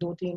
2-3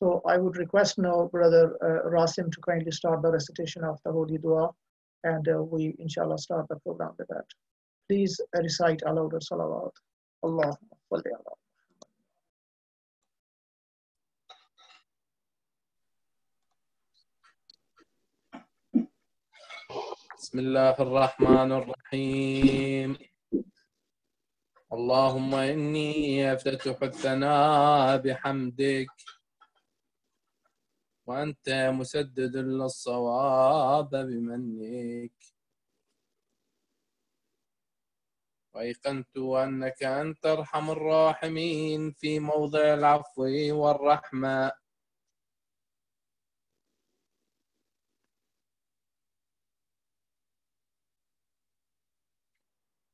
So I would request now brother Rasim to kindly start the recitation of the holy dua, and we inshallah start the program with that. Please recite aloud salawat. Allahumma salli ala. بسم الله الرحمن الرحيم. اللهم إني أفتتح الثناء بحمدك وأنت مسدد للصواب بمنك، وأيقنت أنك أنت أرحم الراحمين في موضع العفو والرحمة،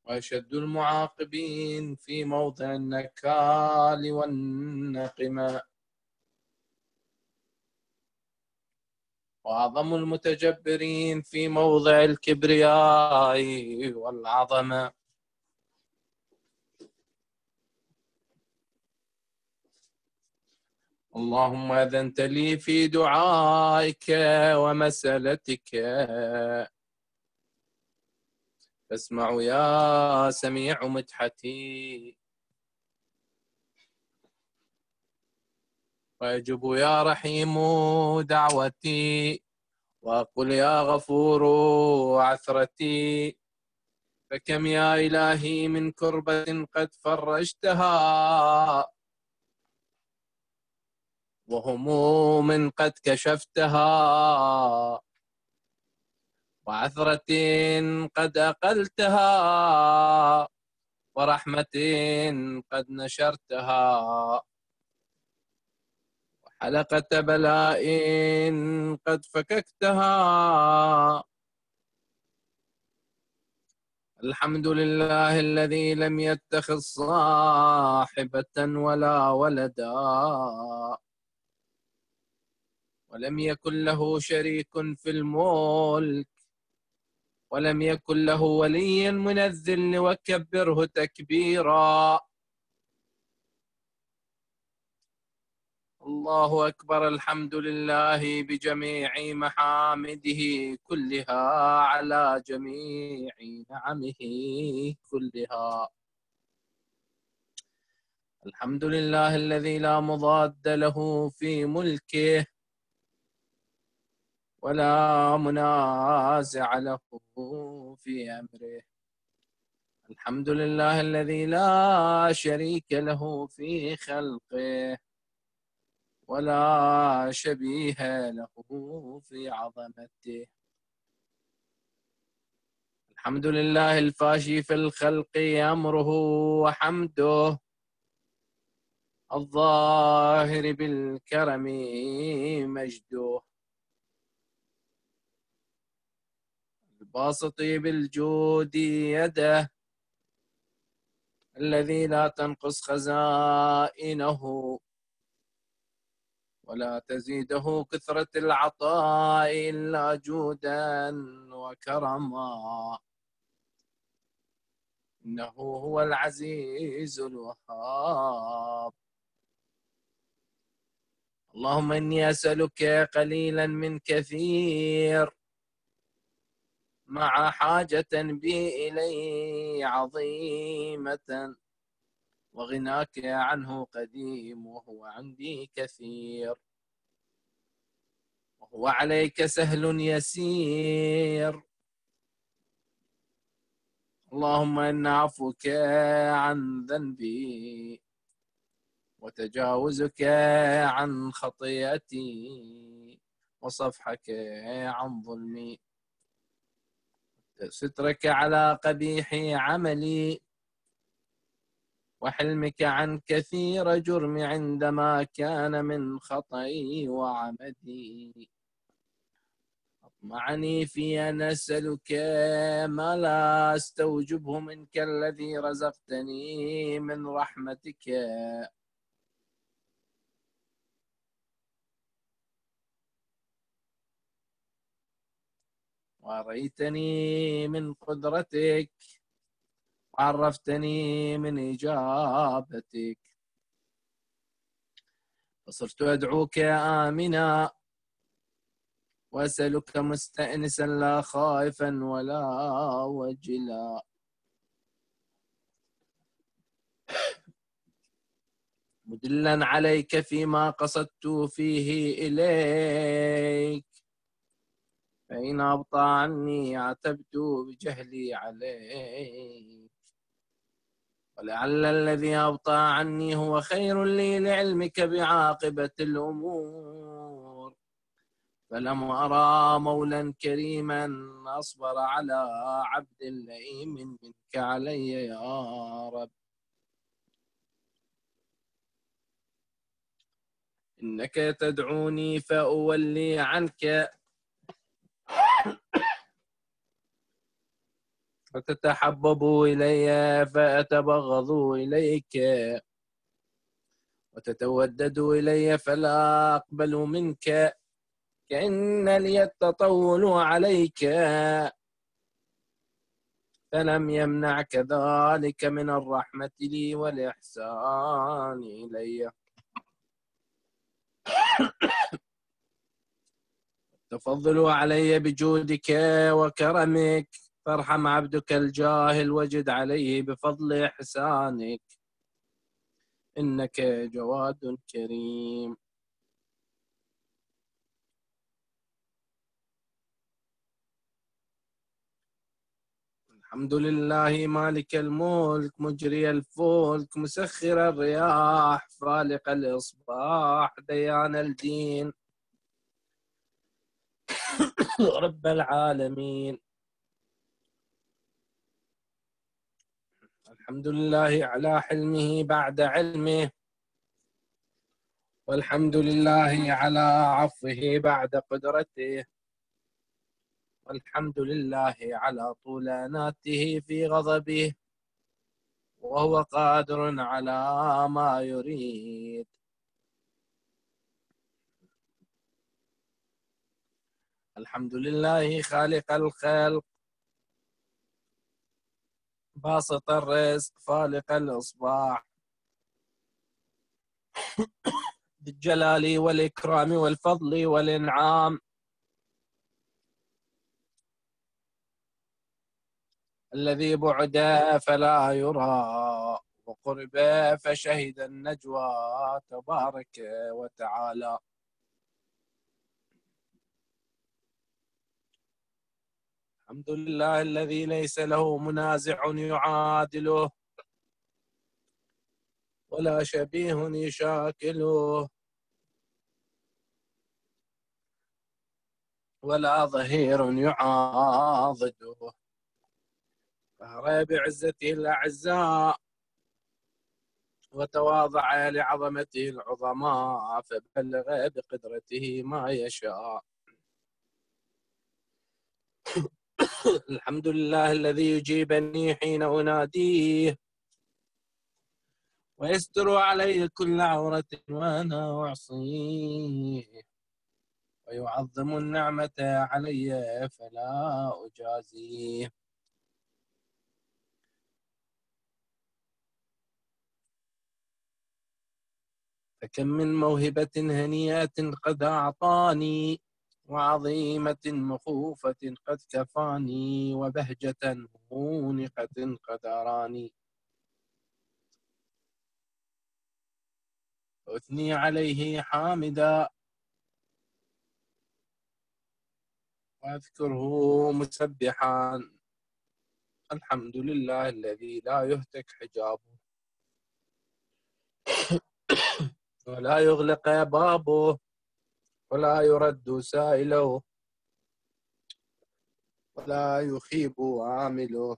وأشد المعاقبين في موضع النكال والنقمة، وأعظم المتجبرين في موضع الكبرياء والعظمة. اللهم أذنت لي في دعائك ومسألتك، فاسمع يا سميع مدحتي، وأجب يا رحيم دعوتي، وأقول يا غفور عثرتي. فكم يا إلهي من كربة قد فرجتها، وهموم قد كشفتها، وعثرة قد أقلتها، ورحمة قد نشرتها، وحلقة بلاء قد فككتها. الحمد لله الذي لم يتخذ صاحبة ولا ولدا، ولم يكن له شريك في الملك، ولم يكن له ولي من الذل، وكبره تكبيرا. الله أكبر. الحمد لله بجميع محامده كلها على جميع نعمه كلها. الحمد لله الذي لا مضاد له في ملكه، ولا منازع له في أمره. الحمد لله الذي لا شريك له في خلقه، ولا شبيه له في عظمته. الحمد لله الفاشي في الخلق أمره وحمده، الظاهر بالكرم مجده، الباسط بالجود يده، الذي لا تنقص خزائنه، ولا تزيده كثرة العطاء إلا جودا وكرما. إنه هو العزيز الوهاب. اللهم إني أسألك قليلا من كثير، مع حاجة بي إليه عظيمة، وغناك عنه قديم وهو عندي كثير، وهو عليك سهل يسير. اللهم إن عفوك عن ذنبي وتجاوزك عن خطيئتي وصفحك عن ظلمي، سترك على قبيح عملي وحلمك عن كثير جرمي عندما كان من خطئي وعمدي. اطمعني في أن أسألك ما لا أستوجبه منك الذي رزقتني من رحمتك، وأريتني من قدرتك وعرفتني من إجابتك، فصرت أدعوك آمنا وأسألك مستأنسا لا خائفا ولا وجلا، مدلا عليك فيما قصدت فيه إليك، فإن أبطأ عني عتبت بجهلي عليك، ولعل الذي أبطأ عني هو خير لي لعلمك بعاقبة الأمور، فلم أرى مولا كريما أصبر على عبد لئيم منك علي يا رب. إنك تدعوني فأولي عنك فتتحبب إلي فأتبغض إليك، وتتودد إلي فلا أقبل منك، كأن لي التطول عليك فلم يمنعك ذلك من الرحمة لي والإحسان إلي. تفضل علي بجودك وكرمك، فارحم عبدك الجاهل وجد عليه بفضل إحسانك، إنك جواد كريم. الحمد لله مالك الملك مجري الفلك مسخر الرياح فالق الإصباح ديان الدين رب العالمين. الحمد لله على حلمه بعد علمه، والحمد لله على عفوه بعد قدرته، والحمد لله على طولاناته في غضبه وهو قادر على ما يريد. الحمد لله خالق الخلق باسط الرزق فالق الإصباح بالجلال والإكرام والفضل والإنعام، الذي بعد فلا يرى وقرب فشهد النجوى تبارك وتعالى. الحمد لله الذي ليس له منازع يعادله ولا شبيه يشاكله ولا ظهير يعاضده، فهر بعزته الأعزاء وتواضع لعظمته العظماء فبلغ بقدرته ما يشاء. الحمد لله الذي يجيبني حين أناديه ويستر علي كل عورة وأنا أعصيه، ويعظم النعمة علي فلا أجازيه. فكم من موهبة هنيئة قد أعطاني وعظيمة مخوفة قد كفاني، وبهجة مونقة قد أراني. أثني عليه حامدا وأذكره مسبحا، الحمد لله الذي لا يهتك حجابه ولا يغلق بابه ولا يرد سائله ولا يخيب عامله.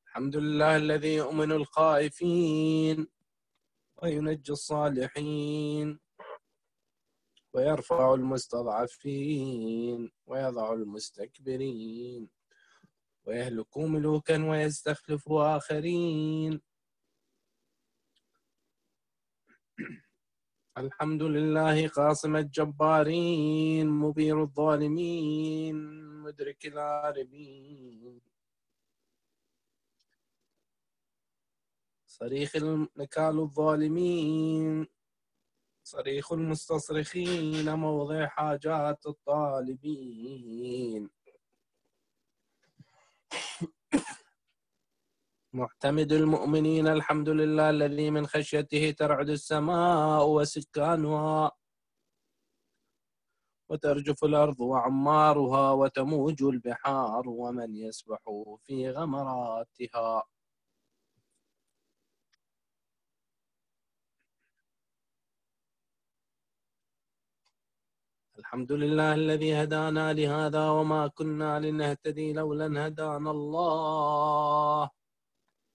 الحمد لله الذي يؤمن الخائفين وينجي الصالحين ويرفع المستضعفين ويضع المستكبرين ويهلك ملوكا ويستخلف آخرين. الحمد لله قاصم الجبارين مبير الظالمين مدرك العاربين صريخ نكال الظالمين صريخ المستصرخين موضع حاجات الطالبين. معتمد المؤمنين الحمد لله الذي من خشيته ترعد السماء وسكانها وترجف الأرض وعمارها وتموج البحار ومن يسبح في غمراتها. الحمد لله الذي هدانا لهذا وما كنا لنهتدي لولا أن هدانا الله،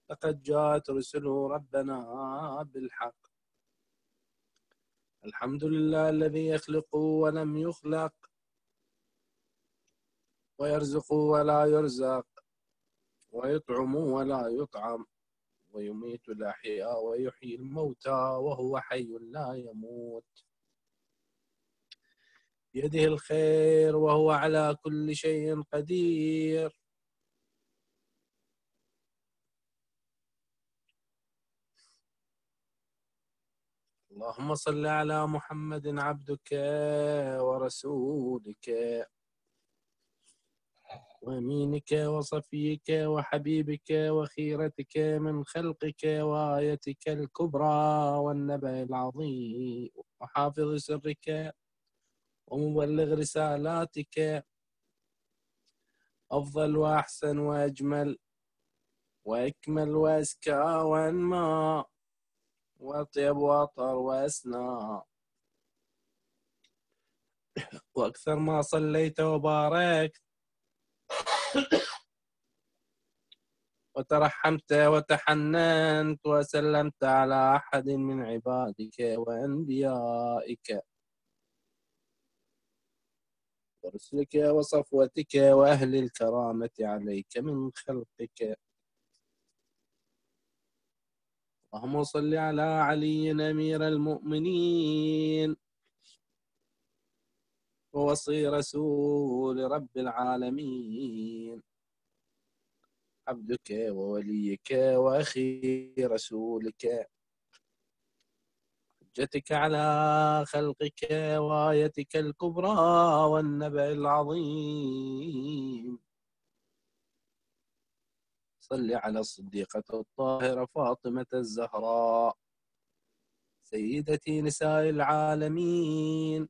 لقد جاءت رسل ربنا بالحق. الحمد لله الذي يخلق ولم يخلق ويرزق ولا يرزق ويطعم ولا يطعم ويميت الأحياء ويحيي الموتى وهو حي لا يموت، بيده الخير وهو على كل شيء قدير. اللهم صل على محمد عبدك ورسولك وأمينك وصفيك وحبيبك وخيرتك من خلقك وآيتك الكبرى والنبأ العظيم وحافظ سرك ومبلغ رسالاتك، أفضل وأحسن وأجمل وأكمل وأزكى وأنمى وأطيب وأطهر وأسنى، وأكثر ما صليت وباركت وترحمت وتحننت وسلمت على أحد من عبادك وأنبيائك ورسلك وصفوتك وأهل الكرامة عليك من خلقك. اللهم صل على علي أمير المؤمنين ووصي رسول رب العالمين، عبدك ووليك وأخي رسولك، حجتك على خلقك وآيتك الكبرى والنبأ العظيم. صل على الصديقة الطاهرة فاطمة الزهراء سيدة نساء العالمين،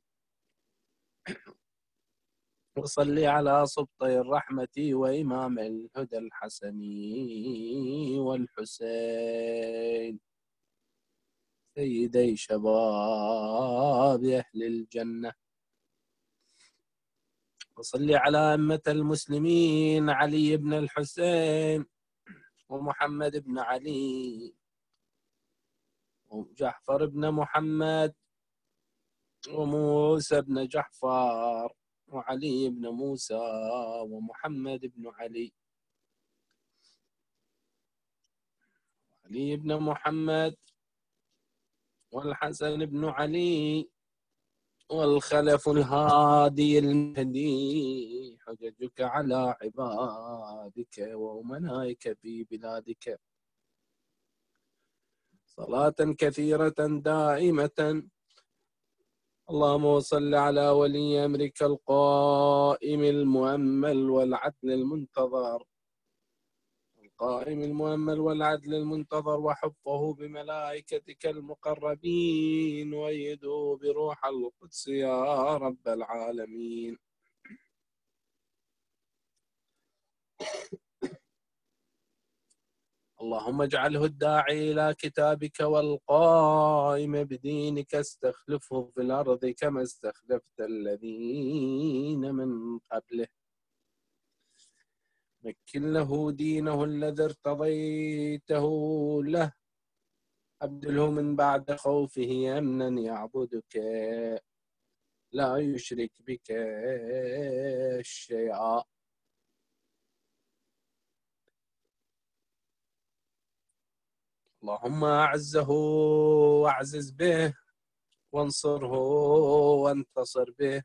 وصل على سبطي الرحمة وإمام الهدى الحسن والحسين سيدي شباب أهل الجنة، وصل على أئمة المسلمين علي بن الحسين ومحمد بن علي وجعفر بن محمد وموسى بن جعفر وعلي بن موسى ومحمد بن علي علي بن محمد والحسن بن علي والخلف الهادي المهدي، حججك على عبادك وأمنائك في بلادك، صلاة كثيرة دائمة اللهم صل على ولي أمرك القائم المؤمل والعدل المنتظر، القائم المؤمل والعدل المنتظر، وحفه بملائكتك المقربين، وأيده بروح القدس يا رب العالمين. اللهم اجعله الداعي إلى كتابك والقائم بدينك، استخلفه في الأرض كما استخلفت الذين من قبله. مكن له دينه الذي ارتضيته له، أبدله من بعد خوفه أمنا يعبدك لا يشرك بك شيئا. اللهم أعزه واعزز به، وانصره وانتصر به،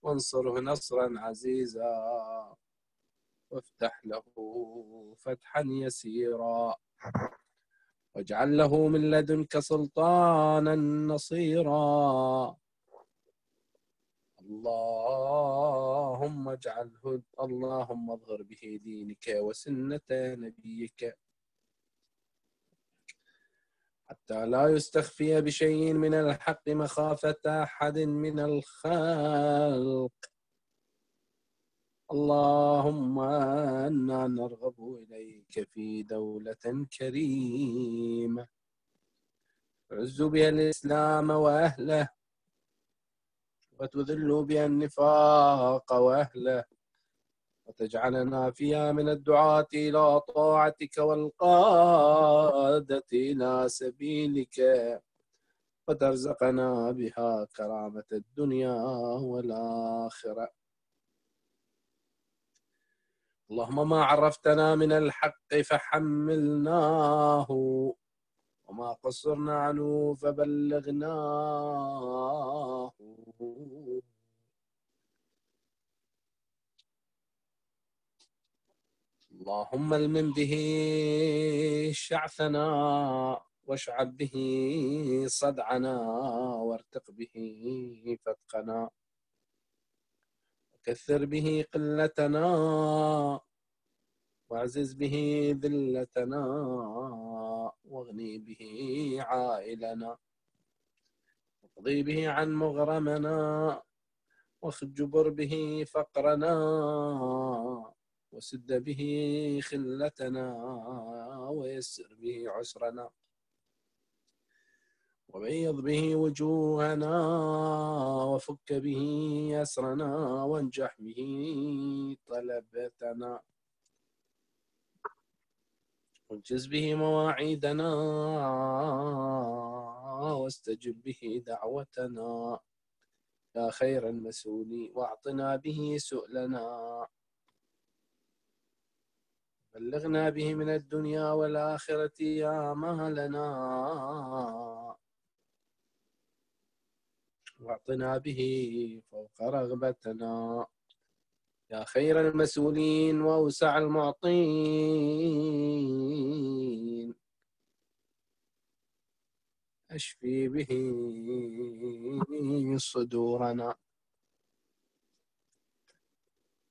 وانصره نصرا عزيزا، وافتح له فتحا يسيرا، واجعل له من لدنك سلطانا نصيرا. اللهم اظهر به دينك وسنة نبيك، حتى لا يستخفي بشيء من الحق مخافة أحد من الخلق. اللهم إنا نرغب إليك في دولة كريمة تعز بها الإسلام وأهله، وتذل بها النفاق وأهله، وتجعلنا فيها من الدعاة إلى طاعتك والقادة إلى سبيلك، وترزقنا بها كرامة الدنيا والآخرة. اللهم ما عرفتنا من الحق فحملناه، وما قصرنا عنه فبلغناه. اللهم المن به شعثنا، واشعب به صدعنا، وارتق به فتقنا، وكثر به قلتنا، واعزز به ذلتنا، واغني به عائلنا، واقضي به عن مغرمنا، واخجبر به فقرنا، وسد به خلتنا، ويسر به عسرنا، وبيض به وجوهنا، وفك به أسرنا، وانجح به طلبتنا، وانجز به مواعيدنا، واستجب به دعوتنا يا خير المسؤولين، واعطنا به سؤلنا، بلغنا به من الدنيا والآخرة آمالنا، واعطنا به فوق رغبتنا يا خير المسؤولين وأوسع المعطين. أشفي به صدورنا،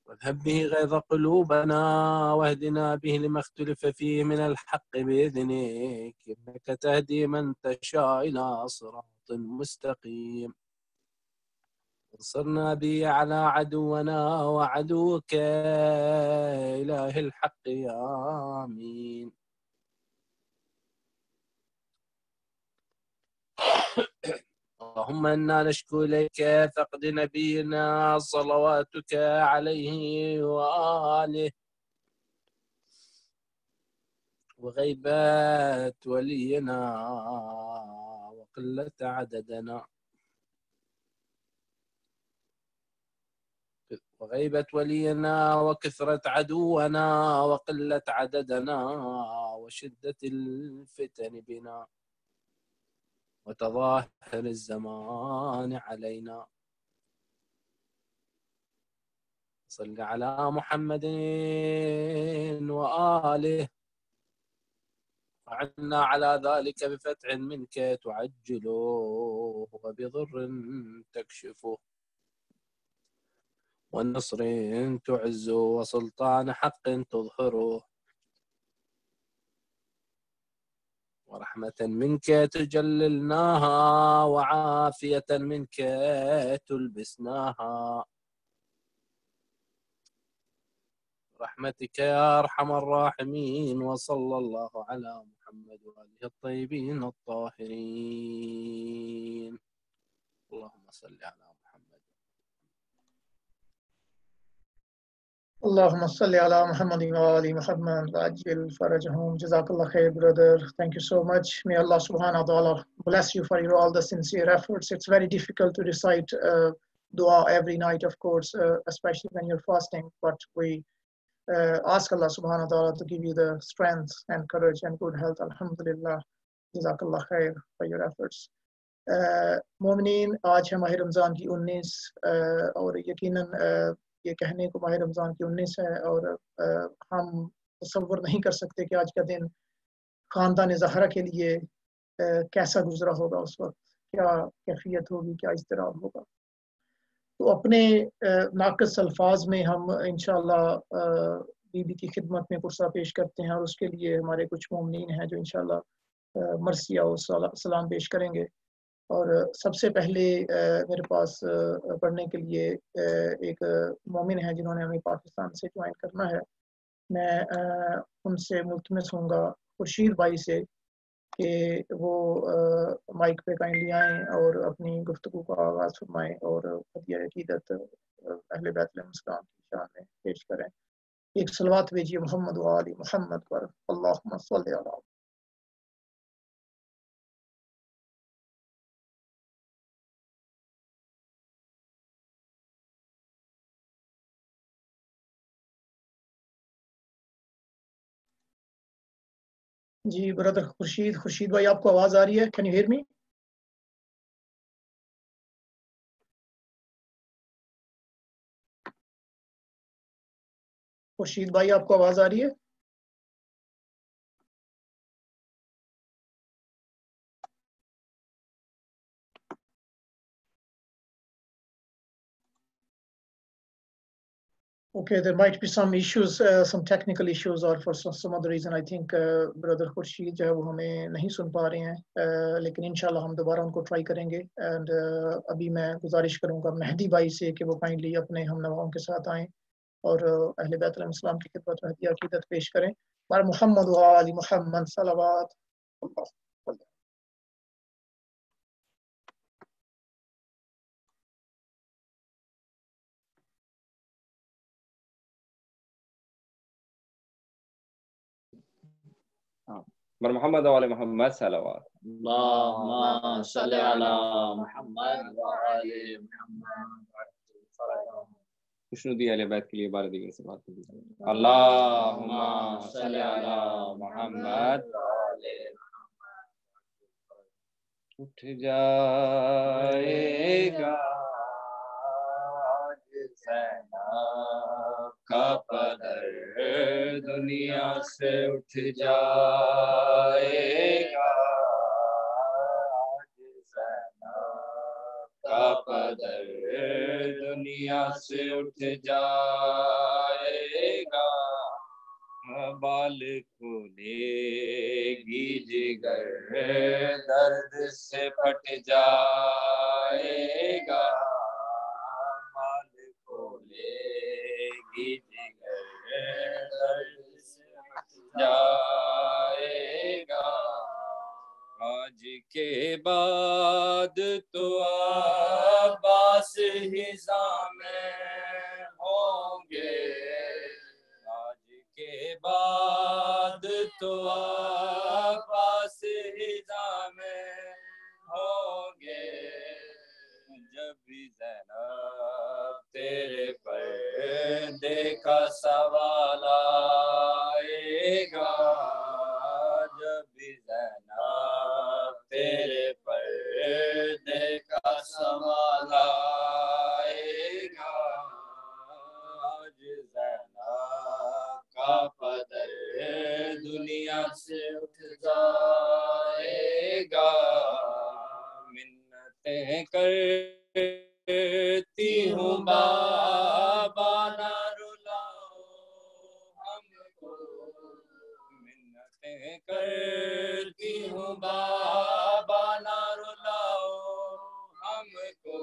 واذهب به غيظ قلوبنا، واهدنا به لما اختلف فيه من الحق بإذنك، إنك تهدي من تشاء إلى صراط مستقيم. انصرنا به على عدونا وعدوك إله الحق آمين. اللهم إنا نشكو إليك فقد نبينا صلواتك عليه وآله، وغيبة ولينا وقلة عددنا، وغيبة ولينا وكثرة عدونا وقلة عددنا، وشدة الفتن بنا، وتظاهر الزمان علينا. صل على محمد وآله عنا على ذلك بفتح منك تعجله وبضر تكشفه والنصر تعز وسلطان حق تظهره ورحمة منك تجللناها وعافية منك تلبسناها رحمتك يا أرحم الراحمين وصلى الله على محمد وآله الطيبين الطاهرين اللهم صل على محمد Allahumma salli ala Muhammadin wa ali Muhammad wa ajil farajahum. Jazakallah khair, brother. Thank you so much. May Allah subhanahu wa ta'ala bless you for your all the sincere efforts. It's very difficult to recite dua every night, of course, especially when you're fasting. But we ask Allah subhanahu wa ta'ala to give you the strength and courage and good health. Alhamdulillah. Jazakallah khair for your efforts. مومنین آج ہے ماہ رمضان کی 19 اور یقیناً یہ کہنے کو ماہ رمضان کی 19 ہے اور ہم تصور نہیں کر سکتے کہ آج کا دن خاندان زہرا کے لیے کیسا گزرا ہوگا اس وقت کیا کیفیت ہوگی کیا اضطراب ہوگا تو اپنے ناقص الفاظ میں ہم انشاءاللہ بی بی کی خدمت میں پرسہ پیش کرتے ہیں اور اس کے لیے ہمارے کچھ مومنین ہیں جو انشاءاللہ مرثیہ و سلام پیش کریں گے اور سب سے پہلے میرے پاس پڑھنے کے لیے ایک مومن ہے جنہوں نے ہمیں پاکستان سے جوائن کرنا ہے میں ان سے ملتمس ہوں گا خورشید بھائی سے کہ وہ مائک پہ کائنڈلی آئیں اور اپنی گفتگو کا آغاز فرمائیں اور ہدیہ عقیدت اہل بیت علیہ السلام کی شان میں پیش کریں ایک صلوات بھیجیے محمد و آل محمد پر اللہم صلی علی جی برادر خورشید بھائی آپ کو آواز آ رہی ہے can you hear me Khurshid بھائی آپ کو آواز آ رہی ہے Okay, there might be some issues, some technical issues, or for some other reason, I think brother Khurshid جو ہے وہ ہمیں نہیں سن پا رہے ہیں لیکن انشاءاللہ ہم دوبارہ ان کو ٹرائی کریں گے اینڈ ابھی میں گزارش کروں گا مہدی بھائی سے کہ وہ کائنڈلی اپنے ہم نواؤں کے ساتھ آئیں اور اہل بیت علیہ السلام کی خدمت میں ہدیہ عقیدت پیش کریں اور محمد و آل محمد صلوات بر محمد وعلى محمد صلوات اللهم صل على محمد وعلى محمد خوشنودی اہل بیت کے لیے بار دیگر سے بات کریں اللهم صل على محمد وعلى محمد اٹھ جائے گا کا پدر دنیا سے اٹھ جائے گا کا پدر دنیا سے اٹھ جائے گا بال کھولے گی جگر درد سے پھٹ جائے گا جائے گا آج کے بعد تو عباس حضام ہوں گے آج کے بعد تو عباس حضام ہوں گے جب زینب تیرے پردے کا سوال آئے گا جب زینب تیرے پردے کا سوال آئے گا آج زینب کا پدر دنیا سے اٹھ جائے کرتی ہوں بابا نہ رلاؤ ہم کو، منتیں کرتی ہوں بابا نہ رلاؤ ہم کو،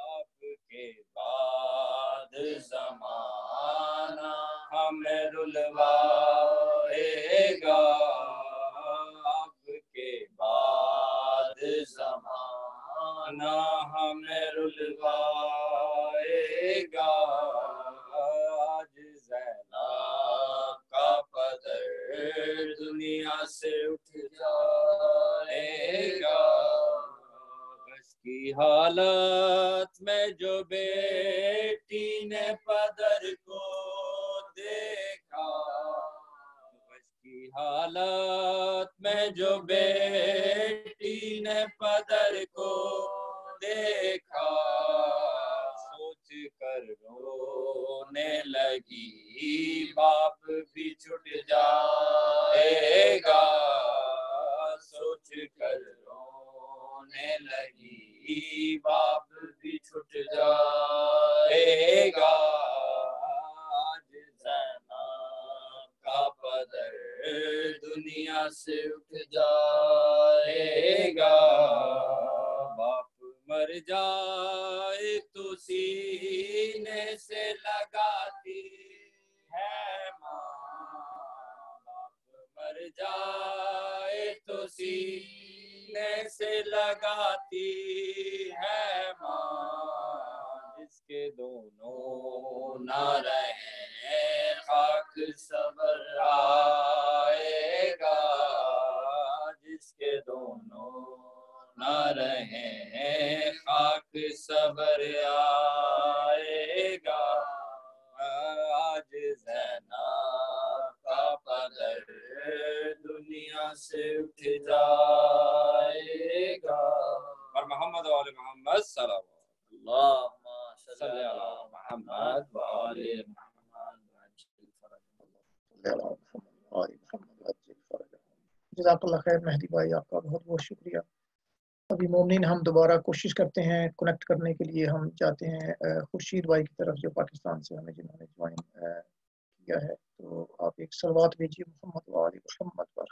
آپ کے بعد زمانہ ہمیں رلوائے گا، آپ کے بعد زمانہ ہمیں رلوائے گا، آج زینب کا پدر دنیا سے اٹھ جائے گا، غش کی حالت میں جو بیٹی نے پدر کو دیکھا، غش کی حالت میں جو بیٹی نے پدر کو دیکھا، سوچ کر رونے لگی باپ بھی چھٹ جائے گا، سوچ کر رونے لگی باپ بھی چھٹ جائے گا، آج زینب کا پدر دنیا سے اٹھ جائے گا، باپ مر جائے تو سینے سے لگاتی ہے ماں، باپ مر جائے تو سینے سے لگاتی ہے ماں، جس کے دونوں نہ رہے خاک صبر آئے گا، جس کے دونوں نہ رہے خاک صبر آئے گا، آج زینب کا پدر دنیا سے اٹھ جائے گا، اور محمد و آل محمد صلی اللہ اللہم صلی علی محمد و آل جزاک اللہ خیر مہدی بھائی، آپ کا بہت بہت شکریہ۔ ابھی مومنین ہم دوبارہ کوشش کرتے ہیں کنیکٹ کرنے کے لیے، ہم چاہتے ہیں خورشید بھائی کی طرف جو پاکستان سے ہمیں جنہوں نے جوائن کیا ہے، تو آپ ایک صلوات بھیجیے محمد و آل محمد پر۔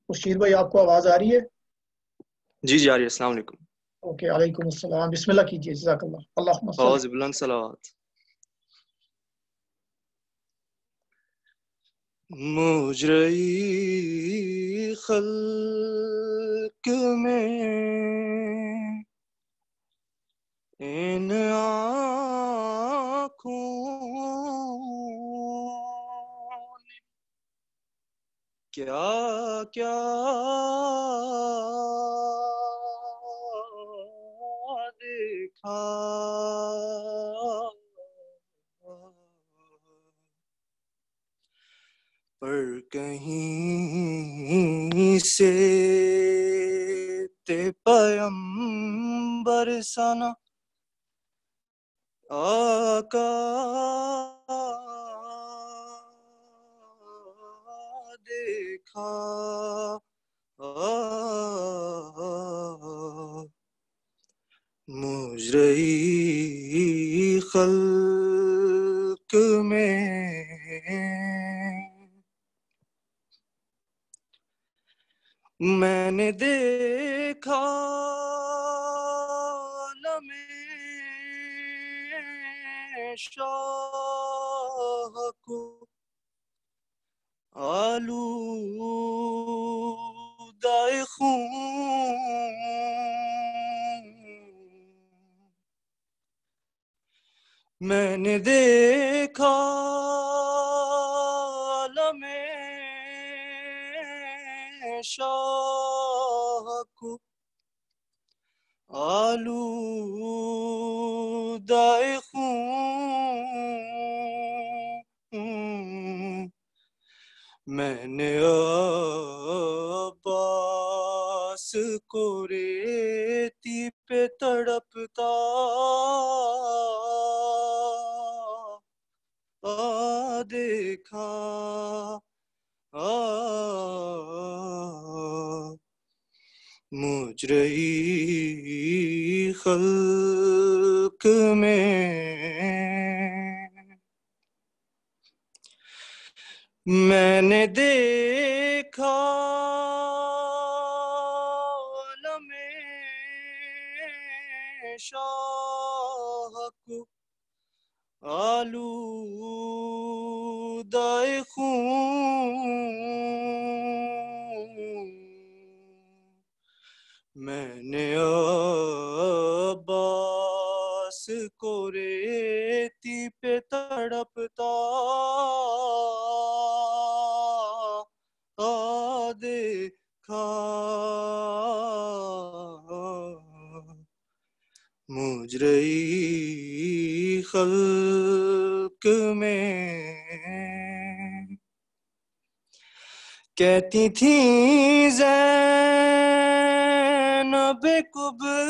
خورشید بھائی آپ کو آواز آ رہی ہے؟ جی جی آ رہی ہے، السلام علیکم۔ اوکے، علیکم السلام، بسم اللہ کیجیے، جزاک اللہ۔ اللہم صل اعوذ بلند صلوات۔ مجرئی خلق میں ان آنکھوں نے کیا کیا دیکھا، پر کہیں سے تے پیمبر سنا آقا دیکھا، مجرئی خلق میں میں نے دیکھا عالم شاہ کو آلودہ خون، میں نے دیکھا عالم شاہ کو آلودہ خون، میں نے عباس کو ریتی پہ تڑپتا دیکھا، مجرئی خلق میں میں نے دیکھا عالم شاہ کو آلودہ خون، میں نے عباس کو ریتی پہ تڑپتا دیکھا، مجرئی خلق میں کہتی تھیں زینب کبریٰ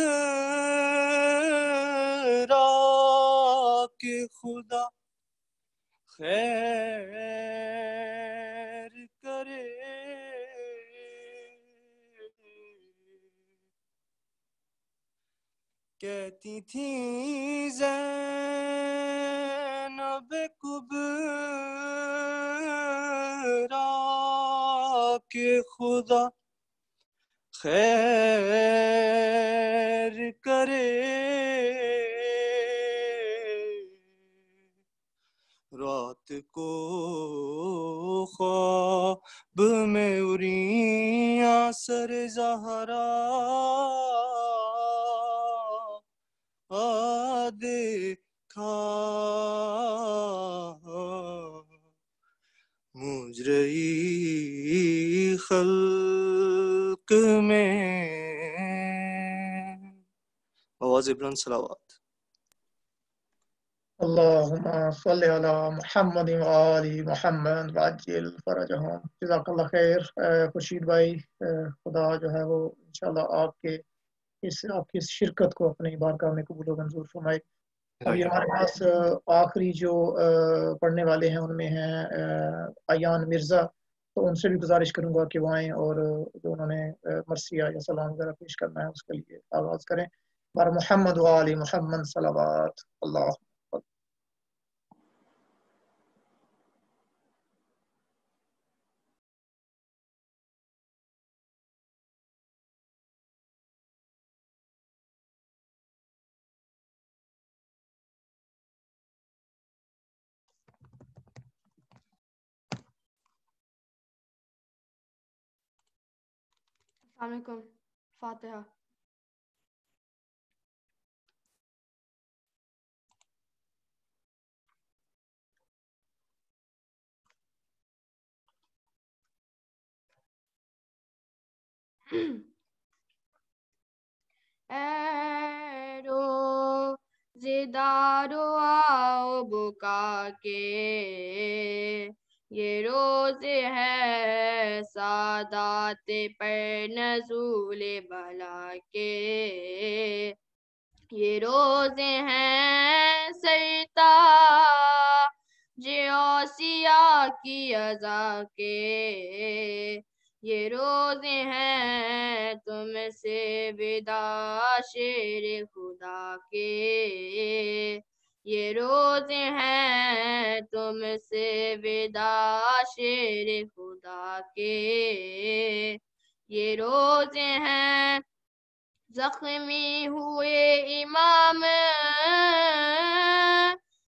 کہ خدا خیر کرے، کہتی تھیں زینب کبریٰ کہ خدا خیر کرے، رات کو خواب میں اُریاں سر زہرا دیکھا، مجرئی خلق میں. آواز بلند صلوات. اللہم صلی علی محمد وآل محمد وعجل فرجہم. جزاک اللہ خیر خورشید بھائی. خدا جو ہے وہ انشاءاللہ آپ کی اس شرکت کو اپنی بارگاہ میں قبول و منظور فرمائے. ابھی ہمارے پاس آخری جو پڑھنے والے ہیں ان میں ہیں ایان مرزا، تو ان سے بھی گزارش کروں گا کہ وہ آئیں اور جو انہوں نے مرثیہ یا سلام وغیرہ پیش کرنا ہے اس کے لیے آغاز کریں. بار محمد وآل محمد صلوات. اللہ السلام علیکم. فاتحہ. اے روزدارو آؤ بکا کے، یہ روز ہے سادات پر نزول بلا کے، یہ روز ہیں سرتاج اوصیاء کی عزا کے، یہ روز ہیں تم سے وداع شیر خدا کے، یہ روز ہیں تم سے وداع شیر خدا کے، یہ روز ہیں زخمی ہوئے امام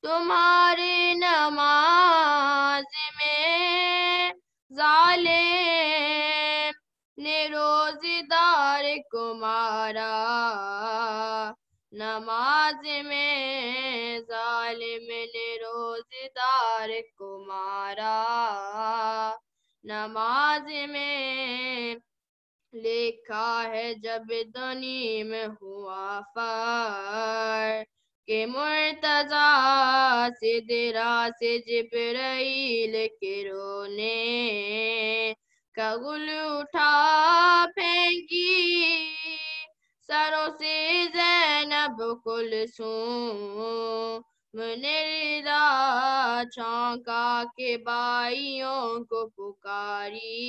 تمہاری نماز میں، ظالم نے روزدار کو مارا نماز میں، ظالم نے روزدار کو مارا نماز میں، لکھا ہے جب دنی میں ہوا فار کہ مرتضیٰ صدرا سے جبرائیل کے رونے کا گل اٹھا پھینکی سروں سے زینب کلثوم نے رضا چونکا کے بائیوں کو پکاری،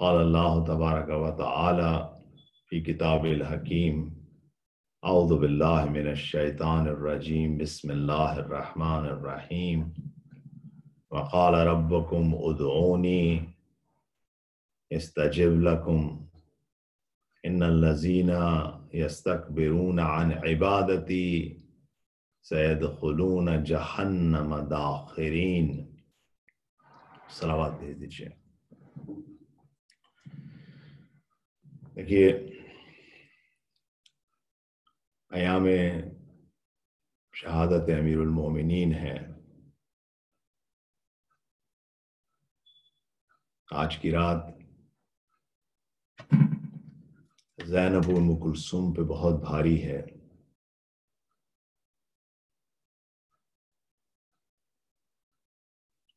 قال اللہ تبارک و تعالی فی کتاب الحکیم اعوذ باللہ من الشیطان الرجیم بسم اللہ الرحمن الرحیم وقال ربکم ادعونی استجب لکم ان الذین یستکبرون عن عبادتی سیدخلون جہنم داخرین. صلوات بھیج دیجیے. دیکھیے ایام شہادت امیر المومنین ہے. آج کی رات زینب و ام کلثوم پہ بہت بھاری ہے.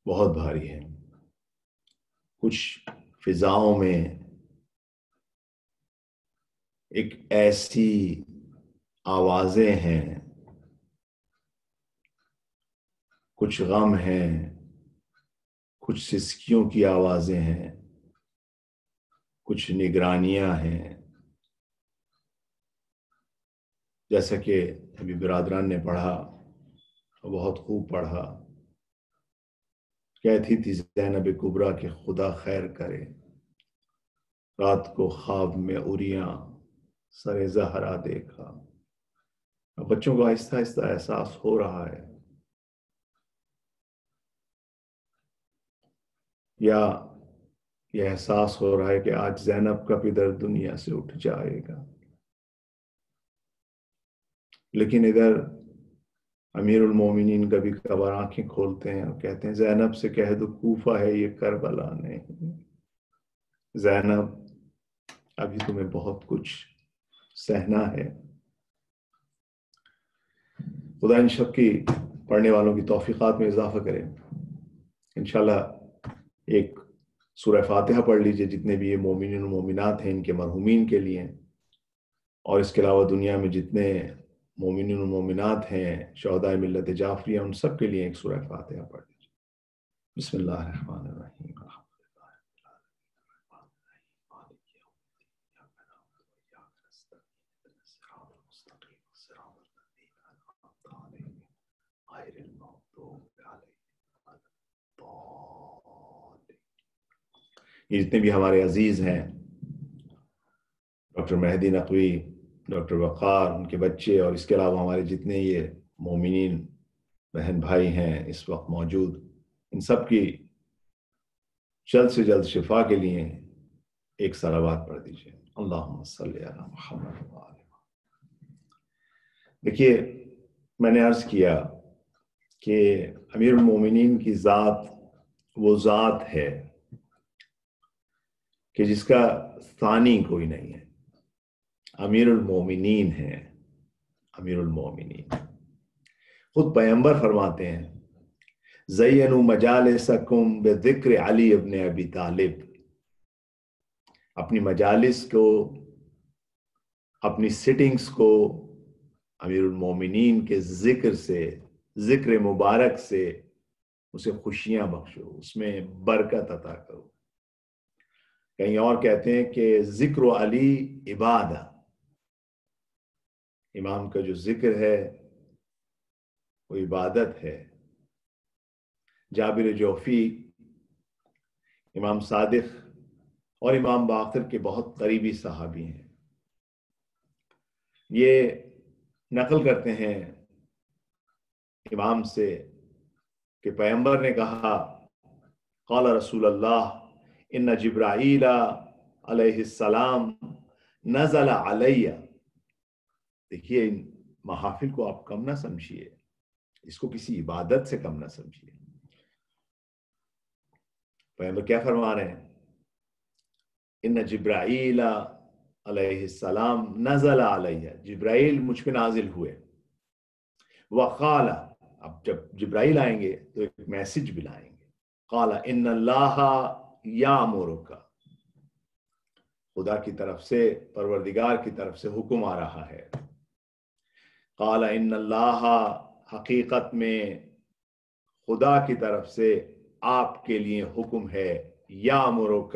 بہت بھاری ہے. کچھ فضاؤں میں ایک ایسی آوازیں ہیں، کچھ غم ہیں، کچھ سسکیوں کی آوازیں ہیں، کچھ نگرانیاں ہیں. جیسا کہ ابھی برادران نے پڑھا، بہت خوب پڑھا. کہتی تھی زینب کبریٰ کہ خدا خیر کرے، رات کو خواب میں عریاں سر زہرا دیکھا. بچوں کو آہستہ آہستہ احساس ہو رہا ہے، یا یہ احساس ہو رہا ہے کہ آج زینب کا پدر دنیا سے اٹھ جائے گا. لیکن ادھر امیر المومنین کبھی کبھار آنکھیں کھولتے ہیں اور کہتے ہیں زینب سے کہہ دو کوفہ ہے یہ کربلا نہیں. زینب ابھی تمہیں بہت کچھ سہنا ہے. خدا ان شب کی پڑھنے والوں کی توفیقات میں اضافہ کرے. انشاءاللہ ایک سورہ فاتحہ پڑھ لیجئے جتنے بھی یہ مومنین و مومنات ہیں ان کے مرحومین کے لیے، اور اس کے علاوہ دنیا میں جتنے مومنین و مومنات ہیں شہدائے ملت جعفریہ ان سب کے لیے ایک سورہ فاتحہ پڑھ لیجئے. بسم اللہ الرحمن الرحیم. یہ جتنے بھی ہمارے عزیز ہیں، ڈاکٹر مہدی نقوی، ڈاکٹر وقار، ان کے بچے، اور اس کے علاوہ ہمارے جتنے یہ مومنین بہن بھائی ہیں اس وقت موجود، ان سب کی جلد سے جلد شفا کے لیے ایک صلوات پڑھ دیجیے. اللہم صلی علی محمد و آل محمد. دیکھیے میں نے عرض کیا کہ امیر المومنین کی ذات وہ ذات ہے کہ جس کا ثانی کوئی نہیں ہے. امیر المومنین ہے، امیر المومنین. خود پیغمبر فرماتے ہیں زینوا مجالسکم بذکر علی ابن ابی طالب. اپنی مجالس کو، اپنی سٹنگز کو امیر المومنین کے ذکر سے، ذکر مبارک سے اسے خوشیاں بخشو، اس میں برکت عطا کرو. کہیں اور کہتے ہیں کہ ذکر علی عبادہ، امام کا جو ذکر ہے وہ عبادت ہے. جابر جوفی امام صادق اور امام باقر کے بہت قریبی صحابی ہیں. یہ نقل کرتے ہیں امام سے کہ پیغمبر نے کہا قال رسول اللہ ان جبرائیل علیہ السلام نزل علیہ. دیکھیے ان محافل کو آپ کم نہ سمجھیے، اس کو کسی عبادت سے کم نہ سمجھیے. پیغمبر کیا فرما رہے ہیں؟ ان جبرائیل علیہ السلام نزل علیہ، جبرائیل مجھ پہ نازل ہوئے. وقال، اب جب جبرائیل آئیں گے تو ایک میسج بھی لائیں گے. قال ان اللہ یامرک، خدا کی طرف سے، پروردگار کی طرف سے حکم آ رہا ہے. قال ان اللہ، حقیقت میں خدا کی طرف سے آپ کے لیے حکم ہے. یامرک،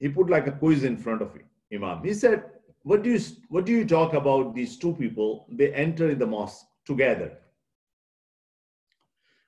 He put like a quiz in front of Imam. He said, what do you talk about these two people? They enter in the mosque together.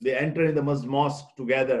They enter in the mosque together.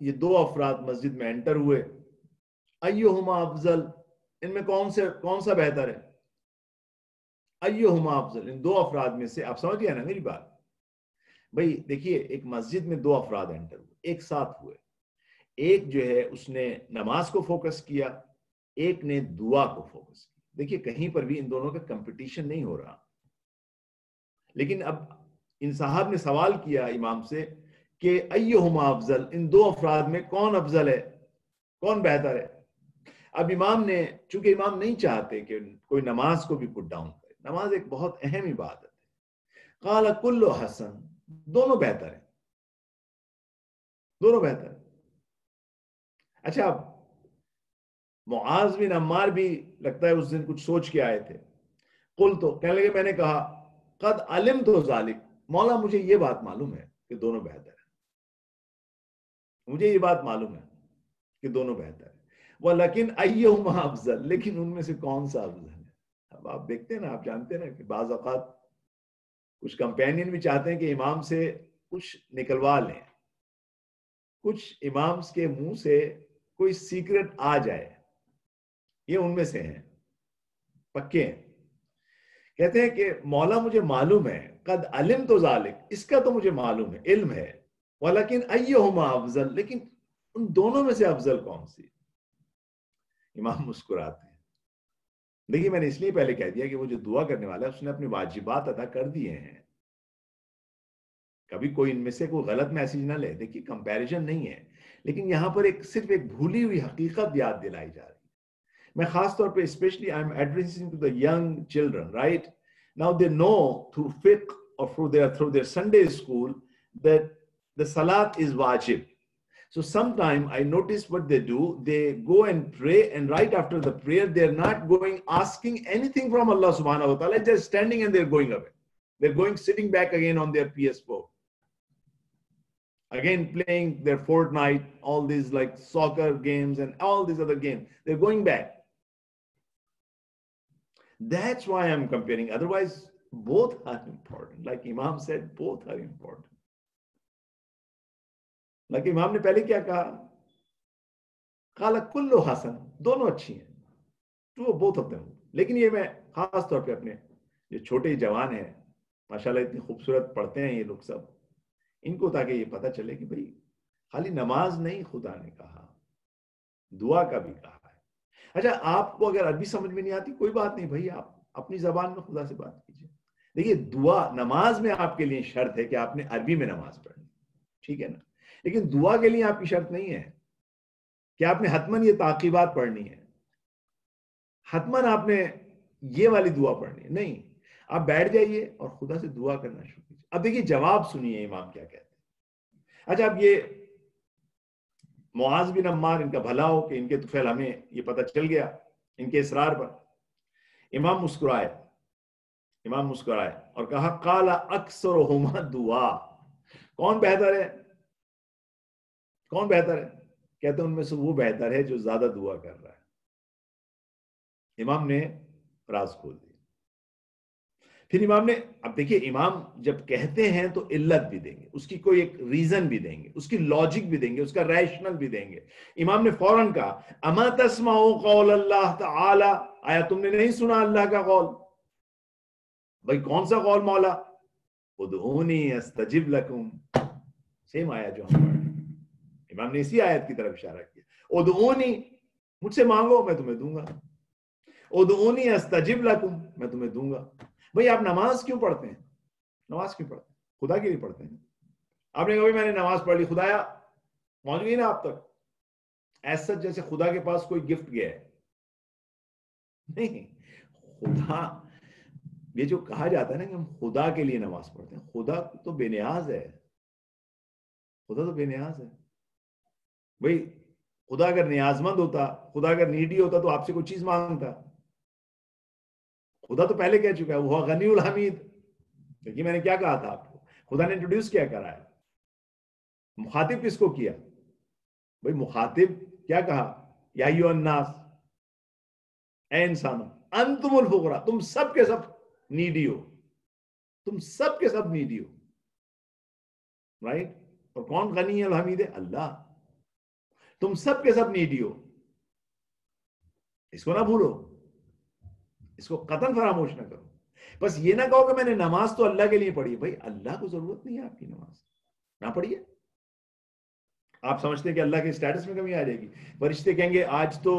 یہ دو افراد مسجد میں inter ہوئے، ایہما افضل، ان میں کون سا بہتر ہے؟ ایہما افضل، ان دو افراد میں سے، آپ سمجھ گئے نا میری بات؟ بھائی دیکھیے، ایک مسجد میں دو افراد انٹر ہوئے، ایک ساتھ ہوئے، ایک جو ہے اس نے نماز کو فوکس کیا، ایک نے دعا کو فوکس کیا. دیکھیے کہیں پر بھی ان دونوں کا کمپٹیشن نہیں ہو رہا، لیکن اب ان صاحب نے سوال کیا امام سے کہ ایہما افضل، ان دو افراد میں کون افضل ہے، کون بہتر ہے؟ اب امام نے، چونکہ امام نہیں چاہتے کہ کوئی نماز کو بھی پٹ ڈاؤن کرے، نماز ایک بہت اہم عبادت ہے، قال کل حسن، دونوں بہتر ہیں، دونوں بہتر ہیں. اچھا، اب معاذ بن عمار بھی لگتا ہے اس دن کچھ سوچ کے آئے تھے. قل تو کہنے لگے، میں نے کہا قد علم تو ذالک، مولا مجھے یہ بات معلوم ہے کہ دونوں بہتر ہیں، مجھے یہ بات معلوم ہے کہ دونوں بہتر ہیں. ولیکن ایہما افضل، لیکن ان میں سے کون سا افضل ہے؟ اب آپ دیکھتے ہیں نا، آپ جانتے ہیں نا کہ بعض اوقات کچھ کمپینین بھی چاہتے ہیں کہ امام سے کچھ نکلوا لیں، کچھ امامز کے منہ سے کوئی سیکرٹ آ جائے. یہ ان میں سے ہیں، پکے ہیں. کہتے ہیں کہ مولا مجھے معلوم ہے، قد علم تو ذالک، اس کا تو مجھے معلوم ہے، علم ہے، ولیکن ایہما افضل، لیکن ان دونوں میں سے افضل کون سی؟ امام مسکراتے ہیں. دیکھیے میں نے اس لیے پہلے کہہ دیا کہ وہ جو دعا کرنے والا ہے اس نے اپنے واجبات ادا کر دیے ہیں، کبھی کوئی ان میں سے کوئی غلط میسج نہ لے. دیکھیے کمپیریزن نہیں ہے، لیکن یہاں پر صرف ایک بھولی ہوئی حقیقت یاد دلائی جا رہی ہے. میں خاص طور پہ specially I am addressing to the young children, right now they know through فقہ اور through their Sunday school that the salat is wajib. So sometime I notice what they do, they go and pray, and right after the prayer they're not going asking anything from Allah subhanahu wa ta'ala, just standing and they're going away. They're going sitting back again on their PS4. Again playing their Fortnite, all these like soccer games and all these other games. They're going back. That's why I'm comparing. Otherwise, both are important. Like Imam said, both are important. Like Imam نے پہلے کیا کہا؟ قال کل حسن، دونوں اچھی ہیں. Two, both of them. لیکن یہ میں خاص طور پہ اپنے جو چھوٹے جوان ہیں، ماشاءاللہ اتنی خوبصورت پڑھتے ہیں یہ لوگ سب، ان کو تاکہ یہ پتہ چلے کہ بھئی خالی نماز نہیں خدا نے کہا، دعا کا بھی کہا ہے. اچھا آپ کو اگر عربی سمجھ میں نہیں آتی کوئی بات نہیں بھائی، آپ اپنی زبان میں خدا سے بات کیجئے. دیکھیے دعا نماز میں آپ کے لیے شرط ہے کہ آپ نے عربی میں نماز پڑھنی، ٹھیک ہے نا، لیکن دعا کے لیے آپ کی شرط نہیں ہے کہ آپ نے حتماً یہ تعقیبات پڑھنی ہے، حتماً آپ نے یہ والی دعا پڑھنی ہے. نہیں، آپ بیٹھ جائیے اور خدا سے دعا کرنا شروع کیجیے. اب دیکھیے جواب سنیے امام کیا کہتے ہیں. اچھا اب یہ معاذ بن عمار، ان کا بھلا ہو کہ ان کے طفیل ہمیں یہ پتہ چل گیا ان کے اصرار پر. امام مسکرائے اور کہا قال اکثرہما دعا، کون بہتر ہے؟ کون بہتر ہے؟ کہتے ہیں ان میں سے وہ بہتر ہے جو زیادہ دعا کر رہا ہے. امام نے راز کھول دیا. پھر امام نے، اب دیکھیے امام جب کہتے ہیں تو علت بھی دیں گے، اس کی کوئی ایک ریزن بھی دیں گے، اس کی لاجک بھی دیں گے، اس کا ریشنل بھی دیں گے. امام نے فوراً کہا اما تسمعوا قول اللہ تعالی، آیا تم نے نہیں سنا اللہ کا قول؟ بھائی کون سا قول مولا؟ ادعونی استجب لکم، سیم آیت جو ہم پڑھ، امام نے اسی آیت کی طرف اشارہ کیا. ادعونی، مجھ سے مانگو میں تمہیں دوں گا، ادعونی استجب لکم، میں تمہیں دوں گا. بھئی آپ نماز کیوں پڑھتے ہیں؟ نماز کیوں پڑھتے ہیں؟ خدا کے لیے پڑھتے ہیں. آپ نے کہا میں نے نماز پڑھ لی، خدایا پہنچ گئی نا آپ تک، ایسا جیسے خدا کے پاس کوئی گفٹ گیا ہے. نہیں، خدا، یہ جو کہا جاتا ہے نا کہ ہم خدا کے لیے نماز پڑھتے ہیں، خدا تو بے نیاز ہے، خدا تو بے نیاز ہے. بھئی خدا اگر نیاز مند ہوتا، خدا اگر نیڈی ہوتا تو آپ سے کوئی چیز مانگتا. خدا تو پہلے کہہ چکا ہے وہ غنی الحمید. دیکھیے میں نے کیا کہا تھا آپ کو، خدا نے انٹروڈیوس کیا کرا ہے. مخاطب کس کو کیا؟ بھئی مخاطب کیا کہا؟ یا ایھا الناس، اے انسانوں، انتم الفقراء، تم سب کے سب نیڈی ہو، تم سب کے سب نیڈی ہو، رائٹ. اور کون غنی الحمید ہے؟ اللہ. تم سب کے سب نیڈی ہو، اس کو نہ بھولو، اس کو قطعاً فراموش نہ کرو. بس یہ نہ کہو کہ میں نے نماز تو اللہ کے لیے پڑھی. بھائی اللہ کو ضرورت نہیں ہے آپ کی نماز، نہ پڑھیے. آپ سمجھتے ہیں کہ اللہ کے اسٹیٹس میں کمی آ جائے گی. فرشتے کہیں گے آج تو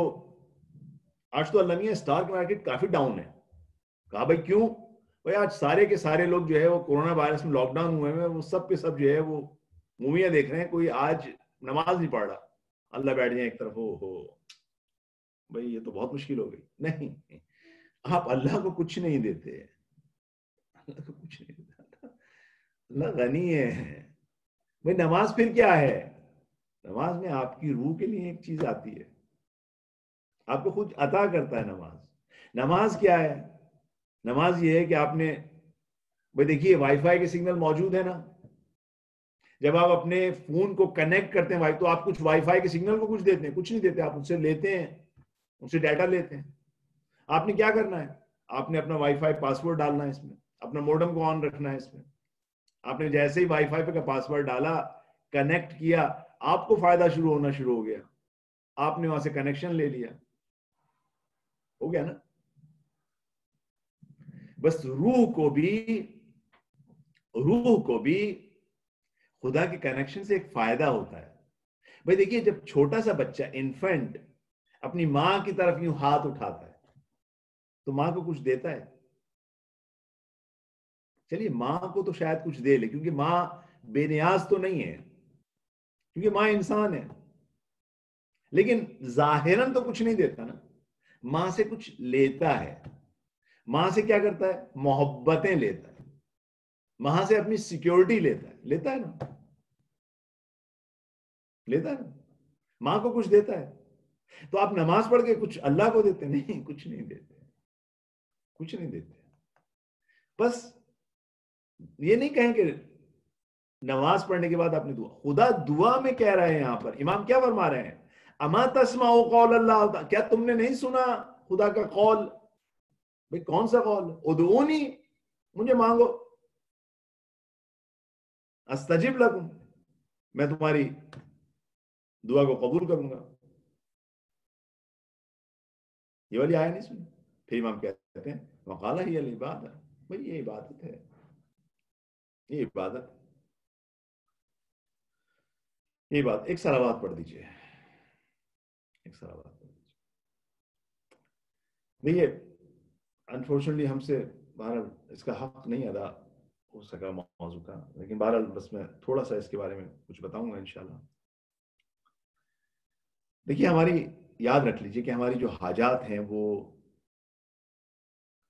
اللہ نہیں ہے، اسٹاک مارکیٹ کافی ڈاؤن ہے. کہا بھائی کیوں؟ بھائی آج سارے کے سارے لوگ جو ہے وہ کورونا وائرس میں لاک ڈاؤن ہوئے ہیں، وہ سب کے سب جو ہے وہ موویاں دیکھ رہے ہیں، کوئی آج نماز نہیں پڑھ رہا. اللہ بیٹھ جائیں ایک طرف، ہو بھائی یہ تو بہت مشکل ہو گئی. نہیں، آپ اللہ کو کچھ نہیں دیتے، اللہ کو کچھ نہیں دیتا. اللہ غنی ہے. بھائی نماز پھر کیا ہے؟ نماز میں آپ کی روح کے لیے ایک چیز آتی ہے، آپ کو خود عطا کرتا ہے نماز. نماز کیا ہے؟ نماز یہ ہے کہ آپ نے، بھائی دیکھیے وائی فائی کے سگنل موجود ہے نا، جب آپ اپنے فون کو کنیکٹ کرتے ہیں تو آپ کچھ وائی فائی کے سگنل کو کچھ دیتے ہیں؟ کچھ نہیں دیتے. آپ ان سے لیتے ہیں، ان سے ڈیٹا لیتے ہیں. آپ نے کیا کرنا ہے؟ آپ نے اپنا وائی فائی پاسورڈ ڈالنا ہے اس میں، اپنا موڈم کو آن رکھنا ہے اس میں. آپ نے جیسے ہی وائی فائی پہ کا پاسورڈ ڈالا، کنیکٹ کیا، آپ کو فائدہ شروع ہونا شروع ہو گیا. آپ نے وہاں سے کنیکشن لے لیا، ہو گیا نا. بس روح کو بھی خدا کے کنیکشن سے ایک فائدہ ہوتا ہے. بھائی دیکھیے جب چھوٹا سا بچہ انفنٹ اپنی ماں کی طرف یوں ہاتھ اٹھاتا ہے تو ماں کو کچھ دیتا ہے؟ چلیے ماں کو تو شاید کچھ دے لے، کیونکہ ماں بے نیاز تو نہیں ہے، کیونکہ ماں انسان ہے. لیکن ظاہراً تو کچھ نہیں دیتا نا، ماں سے کچھ لیتا ہے. ماں سے کیا کرتا ہے؟ محبتیں لیتا ہے. ماں سے اپنی سیکیورٹی لیتا ہے نا. ماں کو کچھ دیتا ہے. تو آپ نماز پڑھ کے کچھ اللہ کو دیتے؟ نہیں، کچھ نہیں دیتے، کچھ نہیں دیتے. بس یہ نہیں کہیں کہ نماز پڑھنے کے بعد آپ نے خدا دعا میں کہہ رہے ہیں. یہاں پر امام کیا فرما رہے ہیں؟ اما تسمعوا قول اللہ، کیا تم نے نہیں سنا خدا کا قول؟ بھئی کون سا قول؟ ادعونی، مجھے مانگو، استجب لکم، میں تمہاری دعا کو قبول کروں گا. یہ والی آیا نہیں سنی؟ پھر امام کہتے ہیں وقال ہی العبادہ. بھئی یہ عبادت ہے، یہ عبادت. یہ بات ایک صلوات پڑھ دیجئے، ایک صلوات پڑھ دیجئے. دیکھیے انفارچونیٹلی ہم سے بہرحال اس کا حق نہیں ادا ہو سکا موضوع کا، لیکن بہرحال بس میں تھوڑا سا اس کے بارے میں کچھ بتاؤں گا انشاءاللہ. دیکھیے ہماری یاد رکھ لیجئے کہ ہماری جو حاجات ہیں وہ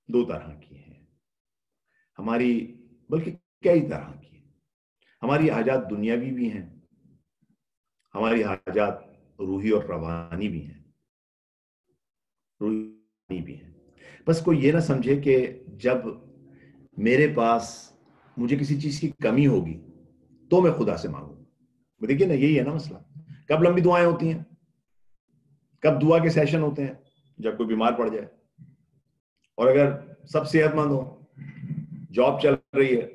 دو طرح کی ہیں، ہماری بلکہ کئی طرح کی ہیں. ہماری حاجات دنیاوی بھی ہیں، ہماری حاجات روحی اور روحانی بھی ہیں، روحانی بھی ہیں. بس کوئی یہ نہ سمجھے کہ جب میرے پاس مجھے کسی چیز کی کمی ہوگی تو میں خدا سے مانگوں. دیکھیے نا یہی ہے نا مسئلہ. کب لمبی دعائیں ہوتی ہیں، کب دعا کے سیشن ہوتے ہیں؟ جب کوئی بیمار پڑ جائے، اور اگر سب صحت مند ہو، جاب چل رہی ہے،